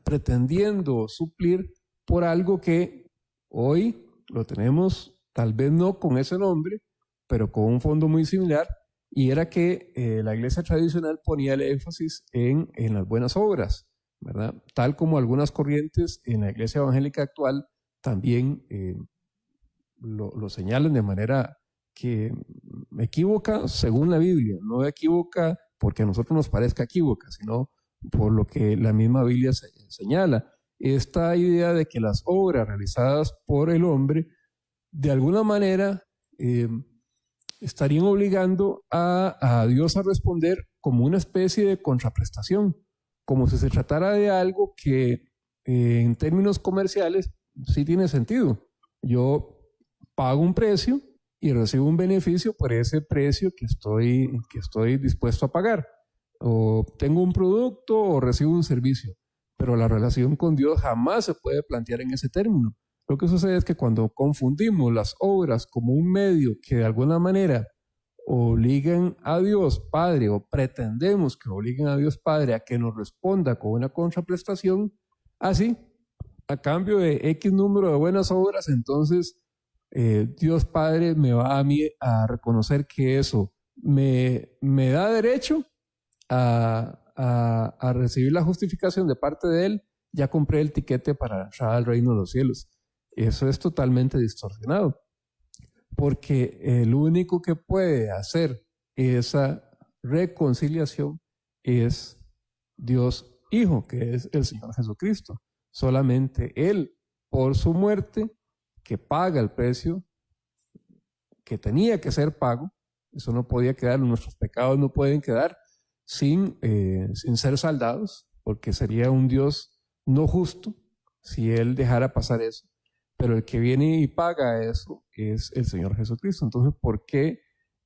S2: pretendiendo suplir por algo que hoy lo tenemos, tal vez no con ese nombre, pero con un fondo muy similar, y era que la iglesia tradicional ponía el énfasis en las buenas obras, ¿verdad? Tal como algunas corrientes en la iglesia evangélica actual también lo señalan de manera que equívoca según la Biblia, no equívoca porque a nosotros nos parezca equívoca, sino por lo que la misma Biblia señala. Esta idea de que las obras realizadas por el hombre de alguna manera estarían obligando a Dios a responder como una especie de contraprestación, como si se tratara de algo que en términos comerciales sí tiene sentido. Yo pago un precio y recibo un beneficio por ese precio que estoy dispuesto a pagar. O tengo un producto o recibo un servicio, pero la relación con Dios jamás se puede plantear en ese término. Lo que sucede es que cuando confundimos las obras como un medio que de alguna manera obligan a Dios Padre, o pretendemos que obliguen a Dios Padre a que nos responda con una contraprestación, así, a cambio de X número de buenas obras, entonces Dios Padre me va a mí a reconocer que eso me da derecho a recibir la justificación de parte de Él. Ya compré el tiquete para entrar al reino de los cielos. Eso es totalmente distorsionado, porque el único que puede hacer esa reconciliación es Dios Hijo, que es el Señor Jesucristo. Solamente Él, por su muerte, que paga el precio que tenía que ser pago, eso no podía quedar, nuestros pecados no pueden quedar sin ser saldados, porque sería un Dios no justo si Él dejara pasar eso. Pero el que viene y paga eso es el Señor Jesucristo. Entonces, ¿por qué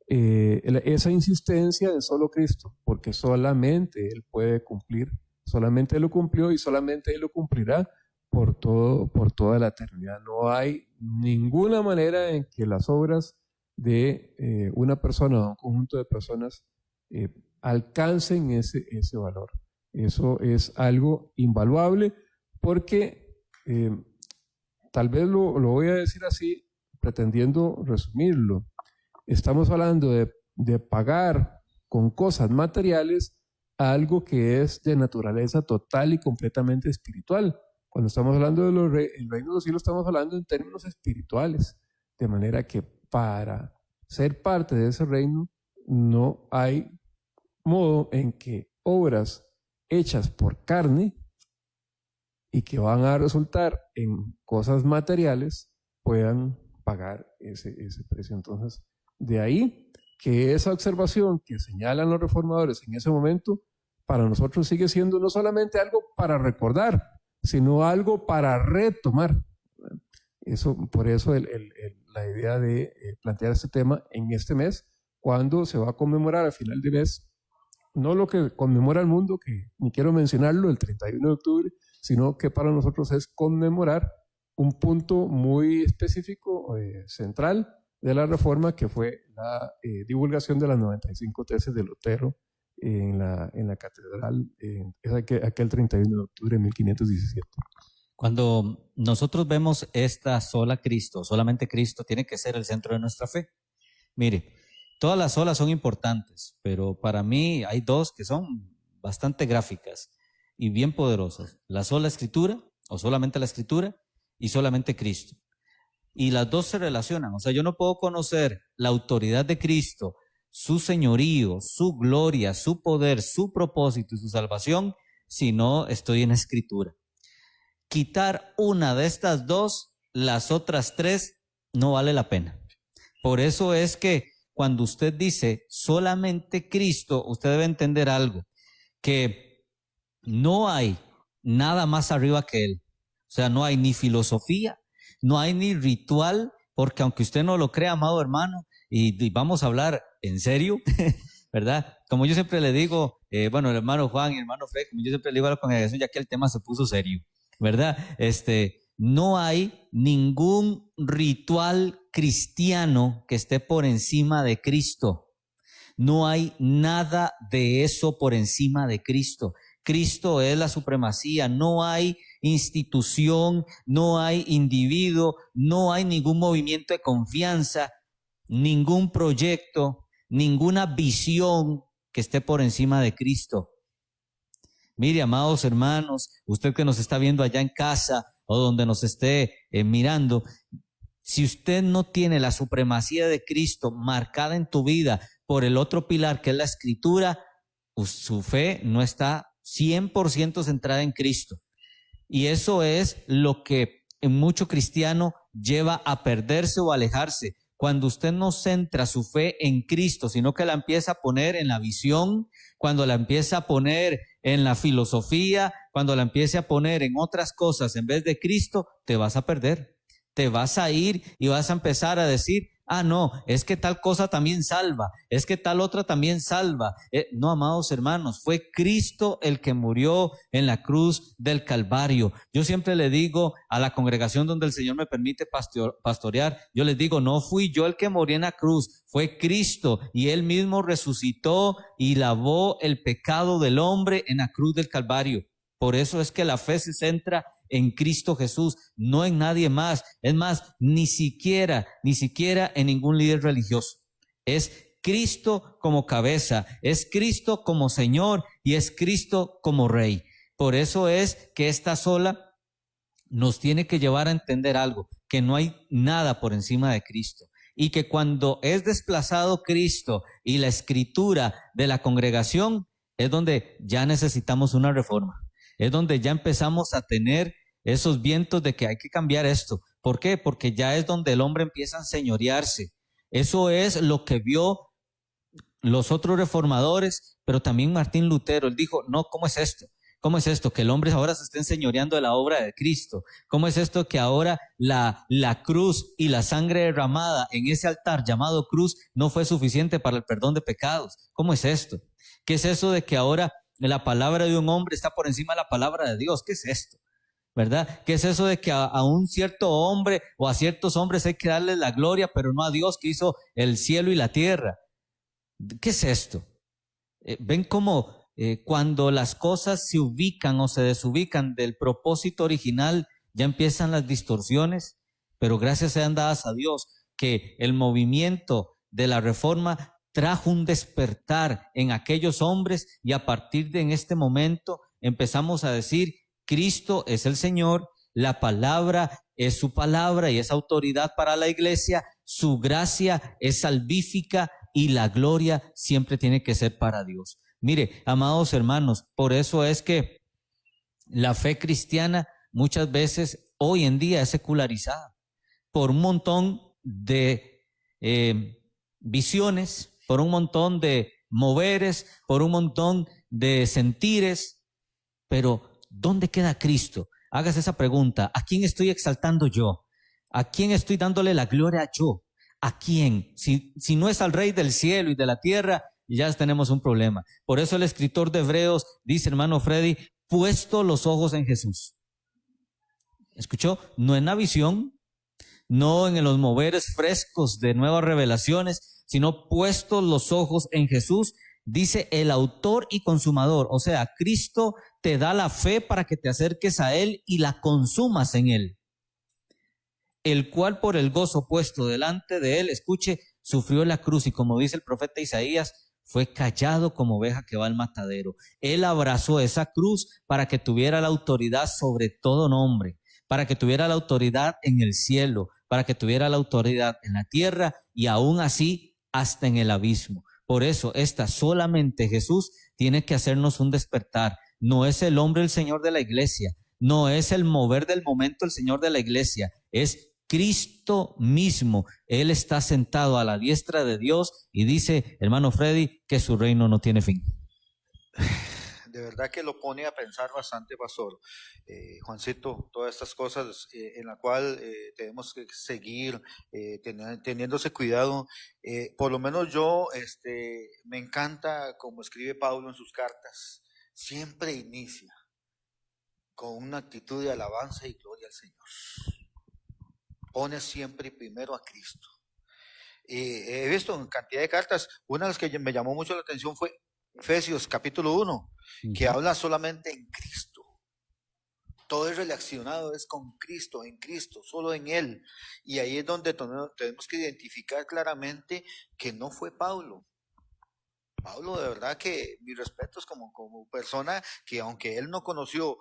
S2: esa insistencia de solo Cristo? Porque solamente Él puede cumplir, solamente Él lo cumplió y solamente Él lo cumplirá por toda la eternidad. No hay ninguna manera en que las obras de una persona o un conjunto de personas alcancen ese valor. Eso es algo invaluable, porque tal vez lo voy a decir así, pretendiendo resumirlo. Estamos hablando de pagar con cosas materiales algo que es de naturaleza total y completamente espiritual. Cuando estamos hablando del reino de los cielos, estamos hablando en términos espirituales, de manera que para ser parte de ese reino no hay modo en que obras hechas por carne y que van a resultar en cosas materiales puedan pagar ese precio. Entonces, de ahí que esa observación que señalan los reformadores en ese momento, para nosotros sigue siendo no solamente algo para recordar, sino algo para retomar. Eso, por eso la idea de plantear este tema en este mes, cuando se va a conmemorar al final de mes, no lo que conmemora el mundo, que ni quiero mencionarlo, el 31 de octubre, sino que para nosotros es conmemorar un punto muy específico, central de la reforma, que fue la divulgación de las 95 tesis de Lutero en la catedral, aquel 31 de octubre de 1517.
S1: Cuando nosotros vemos esta sola Cristo, solamente Cristo tiene que ser el centro de nuestra fe. Mire, todas las solas son importantes, pero para mí hay dos que son bastante gráficas y bien poderosas. La sola Escritura, o solamente la Escritura, y solamente Cristo. Y las dos se relacionan. O sea, yo no puedo conocer la autoridad de Cristo, su señorío, su gloria, su poder, su propósito y su salvación, si no estoy en la Escritura. Quitar una de estas dos, las otras tres, no vale la pena. Por eso es que cuando usted dice solamente Cristo, usted debe entender algo, que no hay nada más arriba que Él. O sea, no hay ni filosofía, no hay ni ritual, porque aunque usted no lo crea, amado hermano, y vamos a hablar en serio, ¿verdad? Como yo siempre le digo, bueno, el hermano Juan y el hermano Fred, como yo siempre le digo a la congregación, ya que el tema se puso serio, ¿verdad? No hay ningún ritual cristiano que esté por encima de Cristo. No hay nada de eso por encima de Cristo. Cristo es la supremacía. No hay institución, no hay individuo, no hay ningún movimiento de confianza, ningún proyecto, ninguna visión que esté por encima de Cristo. Mire, amados hermanos, usted que nos está viendo allá en casa o donde nos esté mirando, si usted no tiene la supremacía de Cristo marcada en tu vida por el otro pilar que es la Escritura, su fe no está 100% centrada en Cristo. Y eso es lo que en mucho cristiano lleva a perderse o alejarse. Cuando usted no centra su fe en Cristo, sino que la empieza a poner en la visión, cuando la empieza a poner en la filosofía, cuando la empiece a poner en otras cosas en vez de Cristo, te vas a perder. Te vas a ir y vas a empezar a decir, no, es que tal cosa también salva, es que tal otra también salva. No, amados hermanos, fue Cristo el que murió en la cruz del Calvario. Yo siempre le digo a la congregación donde el Señor me permite pastorear, yo les digo, no fui yo el que morí en la cruz, fue Cristo, y Él mismo resucitó y lavó el pecado del hombre en la cruz del Calvario. Por eso es que la fe se centra en Cristo Jesús, no en nadie más. Es más, ni siquiera en ningún líder religioso. Es Cristo como cabeza, es Cristo como Señor y es Cristo como Rey. Por eso es que esta sola nos tiene que llevar a entender algo, que no hay nada por encima de Cristo. Y que cuando es desplazado Cristo y la Escritura de la congregación, es donde ya necesitamos una reforma. Es donde ya empezamos a tener esos vientos de que hay que cambiar esto. ¿Por qué? Porque ya es donde el hombre empieza a enseñorearse. Eso es lo que vio los otros reformadores, pero también Martín Lutero. Él dijo, no, ¿cómo es esto? ¿Cómo es esto? Que el hombre ahora se está enseñoreando de la obra de Cristo. ¿Cómo es esto que ahora la cruz y la sangre derramada en ese altar llamado cruz no fue suficiente para el perdón de pecados? ¿Cómo es esto? ¿Qué es eso de que ahora la palabra de un hombre está por encima de la palabra de Dios? ¿Qué es esto? ¿Verdad? ¿Qué es eso de que a un cierto hombre o a ciertos hombres hay que darle la gloria, pero no a Dios que hizo el cielo y la tierra? ¿Qué es esto? ¿Ven cómo cuando las cosas se ubican o se desubican del propósito original, ya empiezan las distorsiones? Pero gracias sean dadas a Dios que el movimiento de la reforma trajo un despertar en aquellos hombres, y a partir de en este momento empezamos a decir, Cristo es el Señor, la palabra es su palabra y es autoridad para la iglesia, su gracia es salvífica y la gloria siempre tiene que ser para Dios. Mire, amados hermanos, por eso es que la fe cristiana muchas veces hoy en día es secularizada por un montón de visiones, por un montón de moveres, por un montón de sentires, pero ¿dónde queda Cristo? Hágase esa pregunta. ¿A quién estoy exaltando yo? ¿A quién estoy dándole la gloria yo? ¿A quién? Si no es al Rey del cielo y de la tierra, ya tenemos un problema. Por eso el escritor de Hebreos dice, hermano Freddy, puesto los ojos en Jesús. ¿Escuchó? No en la visión, no en los moveres frescos de nuevas revelaciones, sino puestos los ojos en Jesús. Dice el autor y consumador, o sea, Cristo te da la fe para que te acerques a Él y la consumas en Él. El cual por el gozo puesto delante de Él, escuche, sufrió la cruz y como dice el profeta Isaías, fue callado como oveja que va al matadero. Él abrazó esa cruz para que tuviera la autoridad sobre todo nombre, para que tuviera la autoridad en el cielo, para que tuviera la autoridad en la tierra y aún así hasta en el abismo. Por eso, solamente Jesús tiene que hacernos un despertar. No es el hombre el Señor de la iglesia, no es el mover del momento el Señor de la iglesia, es Cristo mismo. Él está sentado a la diestra de Dios y dice, hermano Freddy, que su reino no tiene fin.
S3: De verdad que lo pone a pensar bastante, pastor. Juancito, todas estas cosas en la cual tenemos que seguir teniéndose cuidado. Por lo menos yo me encanta como escribe Pablo en sus cartas. Siempre inicia con una actitud de alabanza y gloria al Señor. Pone siempre primero a Cristo. He visto en cantidad de cartas, una de las que me llamó mucho la atención fue Efesios capítulo 1, que habla solamente en Cristo. Todo es relacionado, es con Cristo, en Cristo, solo en Él. Y ahí es donde tenemos que identificar claramente que no fue Pablo. Pablo, de verdad que mis respetos como persona que aunque él no conoció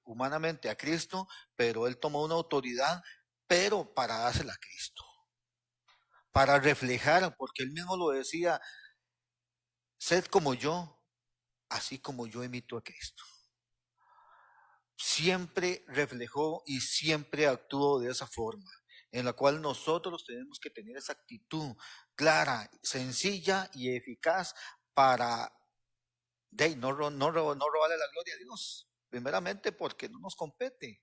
S3: humanamente a Cristo, pero él tomó una autoridad, pero para dársela a Cristo. Para reflejar, porque él mismo lo decía, sed como yo, así como yo imito a Cristo. Siempre reflejó y siempre actuó de esa forma, en la cual nosotros tenemos que tener esa actitud clara, sencilla y eficaz para no robarle la gloria a Dios. Primeramente porque no nos compete.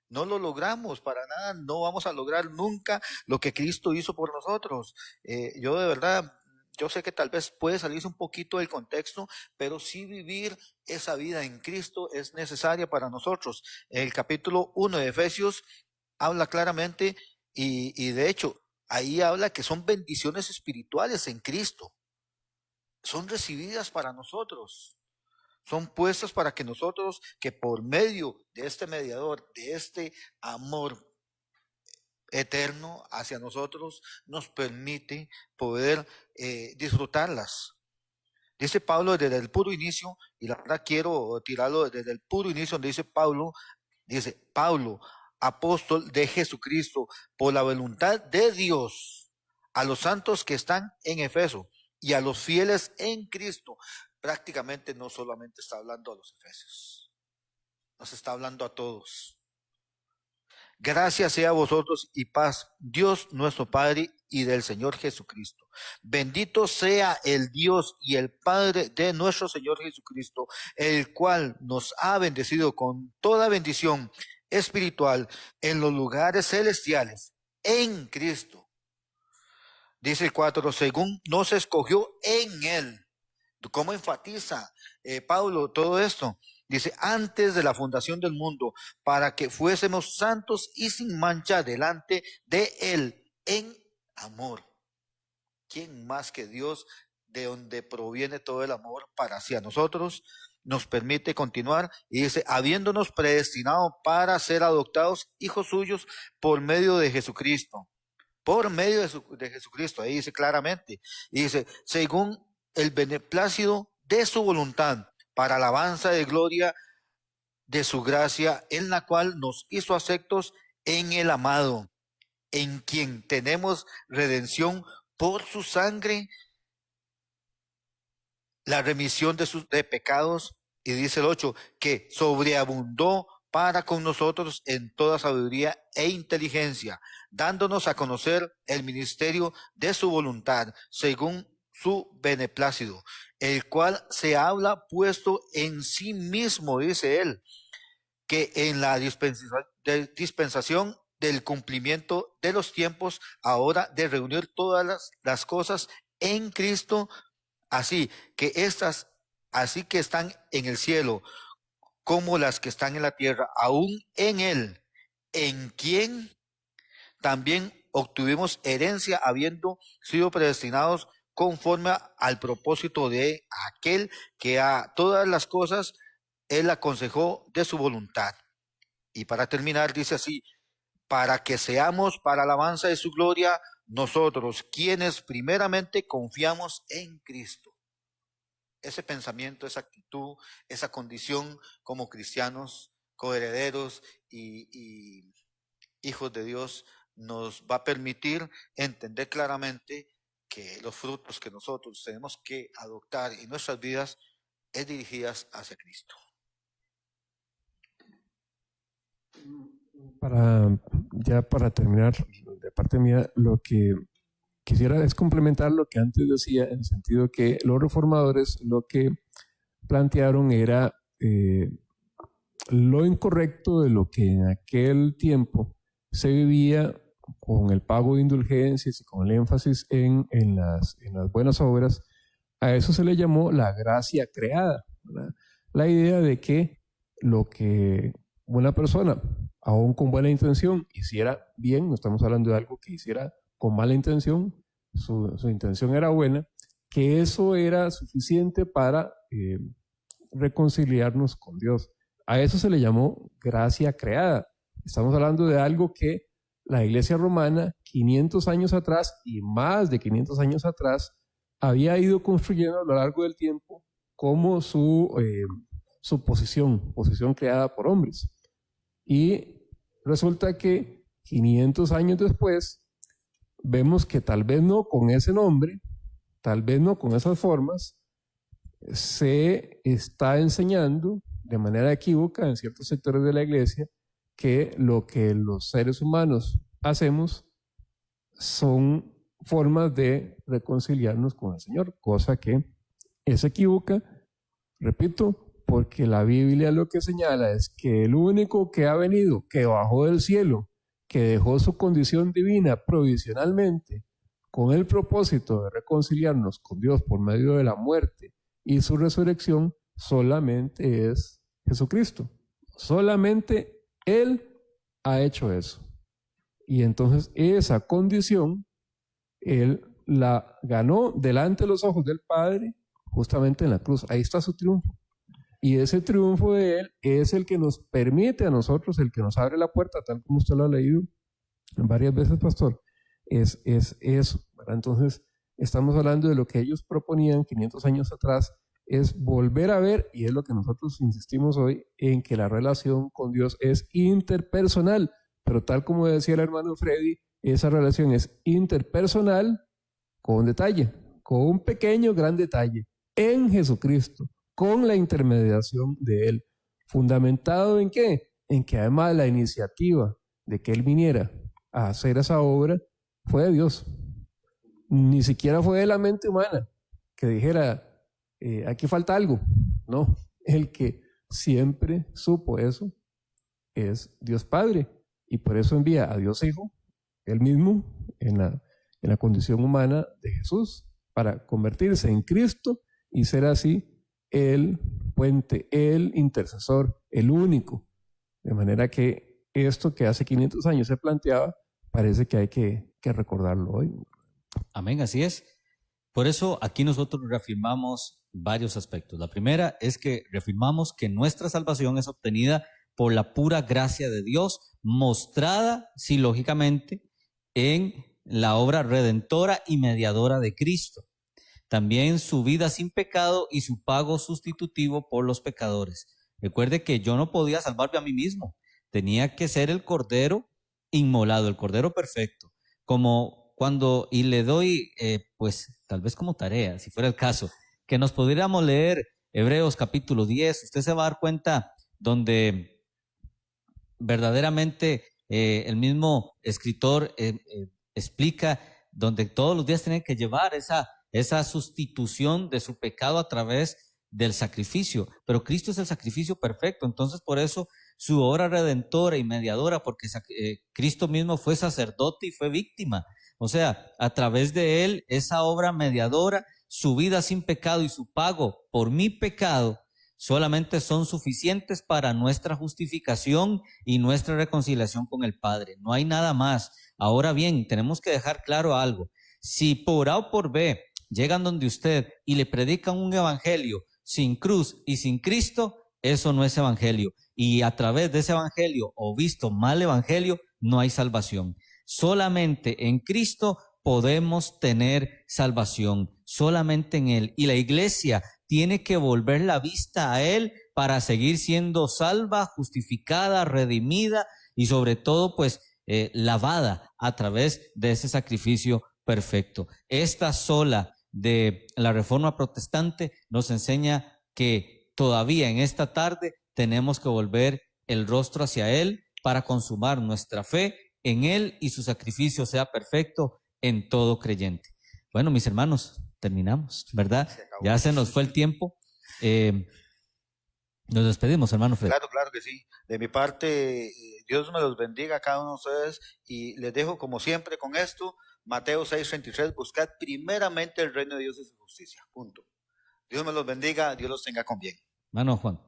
S3: No lo logramos para nada, no vamos a lograr nunca lo que Cristo hizo por nosotros. Yo de verdad, yo sé que tal vez puede salirse un poquito del contexto, pero sí vivir esa vida en Cristo es necesaria para nosotros. El capítulo 1 de Efesios habla claramente y de hecho ahí habla que son bendiciones espirituales en Cristo. Son recibidas para nosotros. Son puestas para que nosotros, que por medio de este mediador, de este amor eterno hacia nosotros, nos permite poder disfrutarlas. Dice Pablo desde el puro inicio, y la verdad quiero tirarlo desde el puro inicio, donde dice Pablo, apóstol de Jesucristo, por la voluntad de Dios, a los santos que están en Efeso y a los fieles en Cristo. Prácticamente no solamente está hablando a los efesios, nos está hablando a todos. Gracias sea a vosotros y paz, Dios nuestro Padre y del Señor Jesucristo. Bendito sea el Dios y el Padre de nuestro Señor Jesucristo, el cual nos ha bendecido con toda bendición espiritual en los lugares celestiales en Cristo. Dice el 4, según nos escogió en Él. ¿Cómo enfatiza Pablo todo esto? Dice, antes de la fundación del mundo, para que fuésemos santos y sin mancha delante de Él en amor. ¿Quién más que Dios, de donde proviene todo el amor para hacia nosotros, nos permite continuar? Y dice, habiéndonos predestinado para ser adoptados hijos suyos por medio de Jesucristo. Por medio de Jesucristo, ahí dice claramente. Y dice, según el beneplácito de su voluntad, para alabanza de gloria de su gracia, en la cual nos hizo aceptos en el amado. en quien tenemos redención por su sangre, la remisión de pecados, y dice el 8, que sobreabundó para con nosotros en toda sabiduría e inteligencia, dándonos a conocer el ministerio de su voluntad, según su beneplácito, el cual se habla puesto en sí mismo, dice él, que en la dispensación del cumplimiento de los tiempos, ahora de reunir todas las cosas en Cristo, así que están en el cielo como las que están en la tierra, aún en él, en quien también obtuvimos herencia, habiendo sido predestinados conforme al propósito de aquel que a todas las cosas él aconsejó de su voluntad. Y para terminar dice así, para que seamos para alabanza de su gloria, nosotros quienes primeramente confiamos en Cristo. Ese pensamiento, esa actitud, esa condición como cristianos, coherederos y hijos de Dios, nos va a permitir entender claramente que los frutos que nosotros tenemos que adoptar en nuestras vidas es dirigidas hacia Cristo.
S2: Para terminar, de parte mía, lo que quisiera es complementar lo que antes decía, en el sentido que los reformadores lo que plantearon era lo incorrecto de lo que en aquel tiempo se vivía con el pago de indulgencias y con el énfasis en las buenas obras. A eso se le llamó la gracia creada, ¿verdad? La idea de que lo que una persona, aún con buena intención, hiciera bien, no estamos hablando de algo que hiciera con mala intención, su intención era buena, que eso era suficiente para reconciliarnos con Dios. A eso se le llamó gracia creada. Estamos hablando de algo que la Iglesia romana, 500 años atrás y más de 500 años atrás, había ido construyendo a lo largo del tiempo como su posición creada por hombres. Y resulta que 500 años después, vemos que tal vez no con ese nombre, tal vez no con esas formas, se está enseñando de manera equívoca en ciertos sectores de la iglesia que lo que los seres humanos hacemos son formas de reconciliarnos con el Señor, cosa que es equívoca, repito, porque la Biblia lo que señala es que el único que ha venido, que bajó del cielo, que dejó su condición divina provisionalmente con el propósito de reconciliarnos con Dios por medio de la muerte y su resurrección, solamente es Jesucristo. Solamente Él ha hecho eso. Y entonces esa condición, Él la ganó delante de los ojos del Padre, justamente en la cruz. Ahí está su triunfo. Y ese triunfo de Él es el que nos permite a nosotros, el que nos abre la puerta, tal como usted lo ha leído varias veces, pastor, es eso, ¿verdad? Entonces, estamos hablando de lo que ellos proponían 500 años atrás, es volver a ver, y es lo que nosotros insistimos hoy, en que la relación con Dios es interpersonal, pero tal como decía el hermano Freddy, esa relación es interpersonal con un detalle, con un pequeño gran detalle, en Jesucristo, con la intermediación de Él. ¿Fundamentado en qué? En que además la iniciativa de que Él viniera a hacer esa obra fue de Dios. Ni siquiera fue de la mente humana que dijera, aquí falta algo. No, el que siempre supo eso es Dios Padre, y por eso envía a Dios Hijo, Él mismo, en la condición humana de Jesús, para convertirse en Cristo y ser así el puente, el intercesor, el único. De manera que esto que hace 500 años se planteaba, parece que hay que recordarlo hoy.
S1: Amén, así es. Por eso aquí nosotros reafirmamos varios aspectos. La primera es que reafirmamos que nuestra salvación es obtenida por la pura gracia de Dios, mostrada, sí, lógicamente, en la obra redentora y mediadora de Cristo. También su vida sin pecado y su pago sustitutivo por los pecadores. Recuerde que yo no podía salvarme a mí mismo. Tenía que ser el Cordero inmolado, el Cordero perfecto, como cuando, y le doy, pues tal vez como tarea, si fuera el caso, que nos pudiéramos leer Hebreos capítulo 10, usted se va a dar cuenta donde verdaderamente el mismo escritor explica, donde todos los días tienen que llevar esa sustitución de su pecado a través del sacrificio, pero Cristo es el sacrificio perfecto, entonces por eso su obra redentora y mediadora, porque Cristo mismo fue sacerdote y fue víctima, o sea, a través de él, esa obra mediadora, su vida sin pecado y su pago por mi pecado, solamente son suficientes para nuestra justificación y nuestra reconciliación con el Padre, no hay nada más. Ahora bien, tenemos que dejar claro algo, si por A o por B llegan donde usted y le predican un evangelio sin cruz y sin Cristo, eso no es evangelio. Y a través de ese evangelio o visto mal evangelio, no hay salvación. Solamente en Cristo podemos tener salvación, solamente en Él. Y la iglesia tiene que volver la vista a Él para seguir siendo salva, justificada, redimida y sobre todo pues lavada a través de ese sacrificio perfecto. Esta sola de la Reforma Protestante nos enseña que todavía en esta tarde tenemos que volver el rostro hacia Él para consumar nuestra fe en Él y su sacrificio sea perfecto en todo creyente. Bueno, mis hermanos, terminamos, ¿verdad? Ya se nos fue el tiempo. Nos despedimos, hermano Fred.
S3: Claro que sí. De mi parte, Dios me los bendiga a cada uno de ustedes y les dejo como siempre con esto, Mateo 6:33, buscad primeramente el reino de Dios y su justicia. Punto. Dios me los bendiga, Dios los tenga con bien.
S1: Hermano Juan.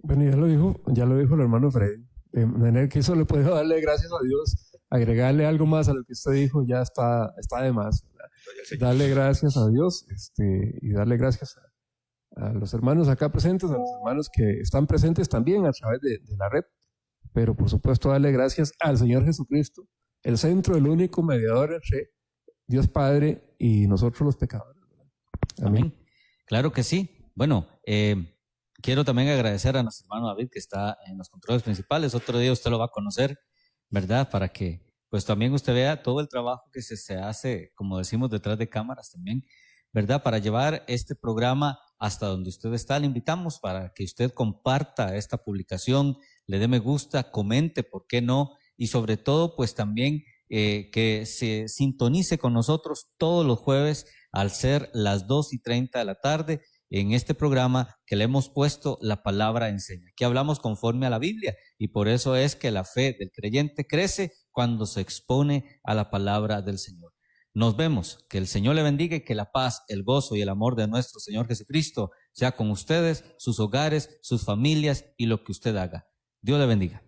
S2: Bueno, ya lo dijo el hermano Freddy. De manera que eso le puedo darle gracias a Dios, agregarle algo más a lo que usted dijo, ya está de más. Darle gracias a Dios y darle gracias a los hermanos acá presentes, a los hermanos que están presentes también a través de la red, pero por supuesto darle gracias al Señor Jesucristo, el centro, el único mediador entre Dios Padre y nosotros los pecadores. Amén.
S1: Claro que sí. Bueno, quiero también agradecer a nuestro hermano David que está en los controles principales. Otro día usted lo va a conocer, ¿verdad? Para que pues también usted vea todo el trabajo que se hace, como decimos, detrás de cámaras también, ¿verdad? Para llevar este programa hasta donde usted está. Le invitamos para que usted comparta esta publicación, le dé me gusta, comente, ¿por qué no? Y sobre todo, pues también que se sintonice con nosotros todos los jueves al ser las 2:30 de la tarde en este programa que le hemos puesto La Palabra Enseña. Aquí hablamos conforme a la Biblia y por eso es que la fe del creyente crece cuando se expone a la palabra del Señor. Nos vemos, que el Señor le bendiga y que la paz, el gozo y el amor de nuestro Señor Jesucristo sea con ustedes, sus hogares, sus familias y lo que usted haga. Dios le bendiga.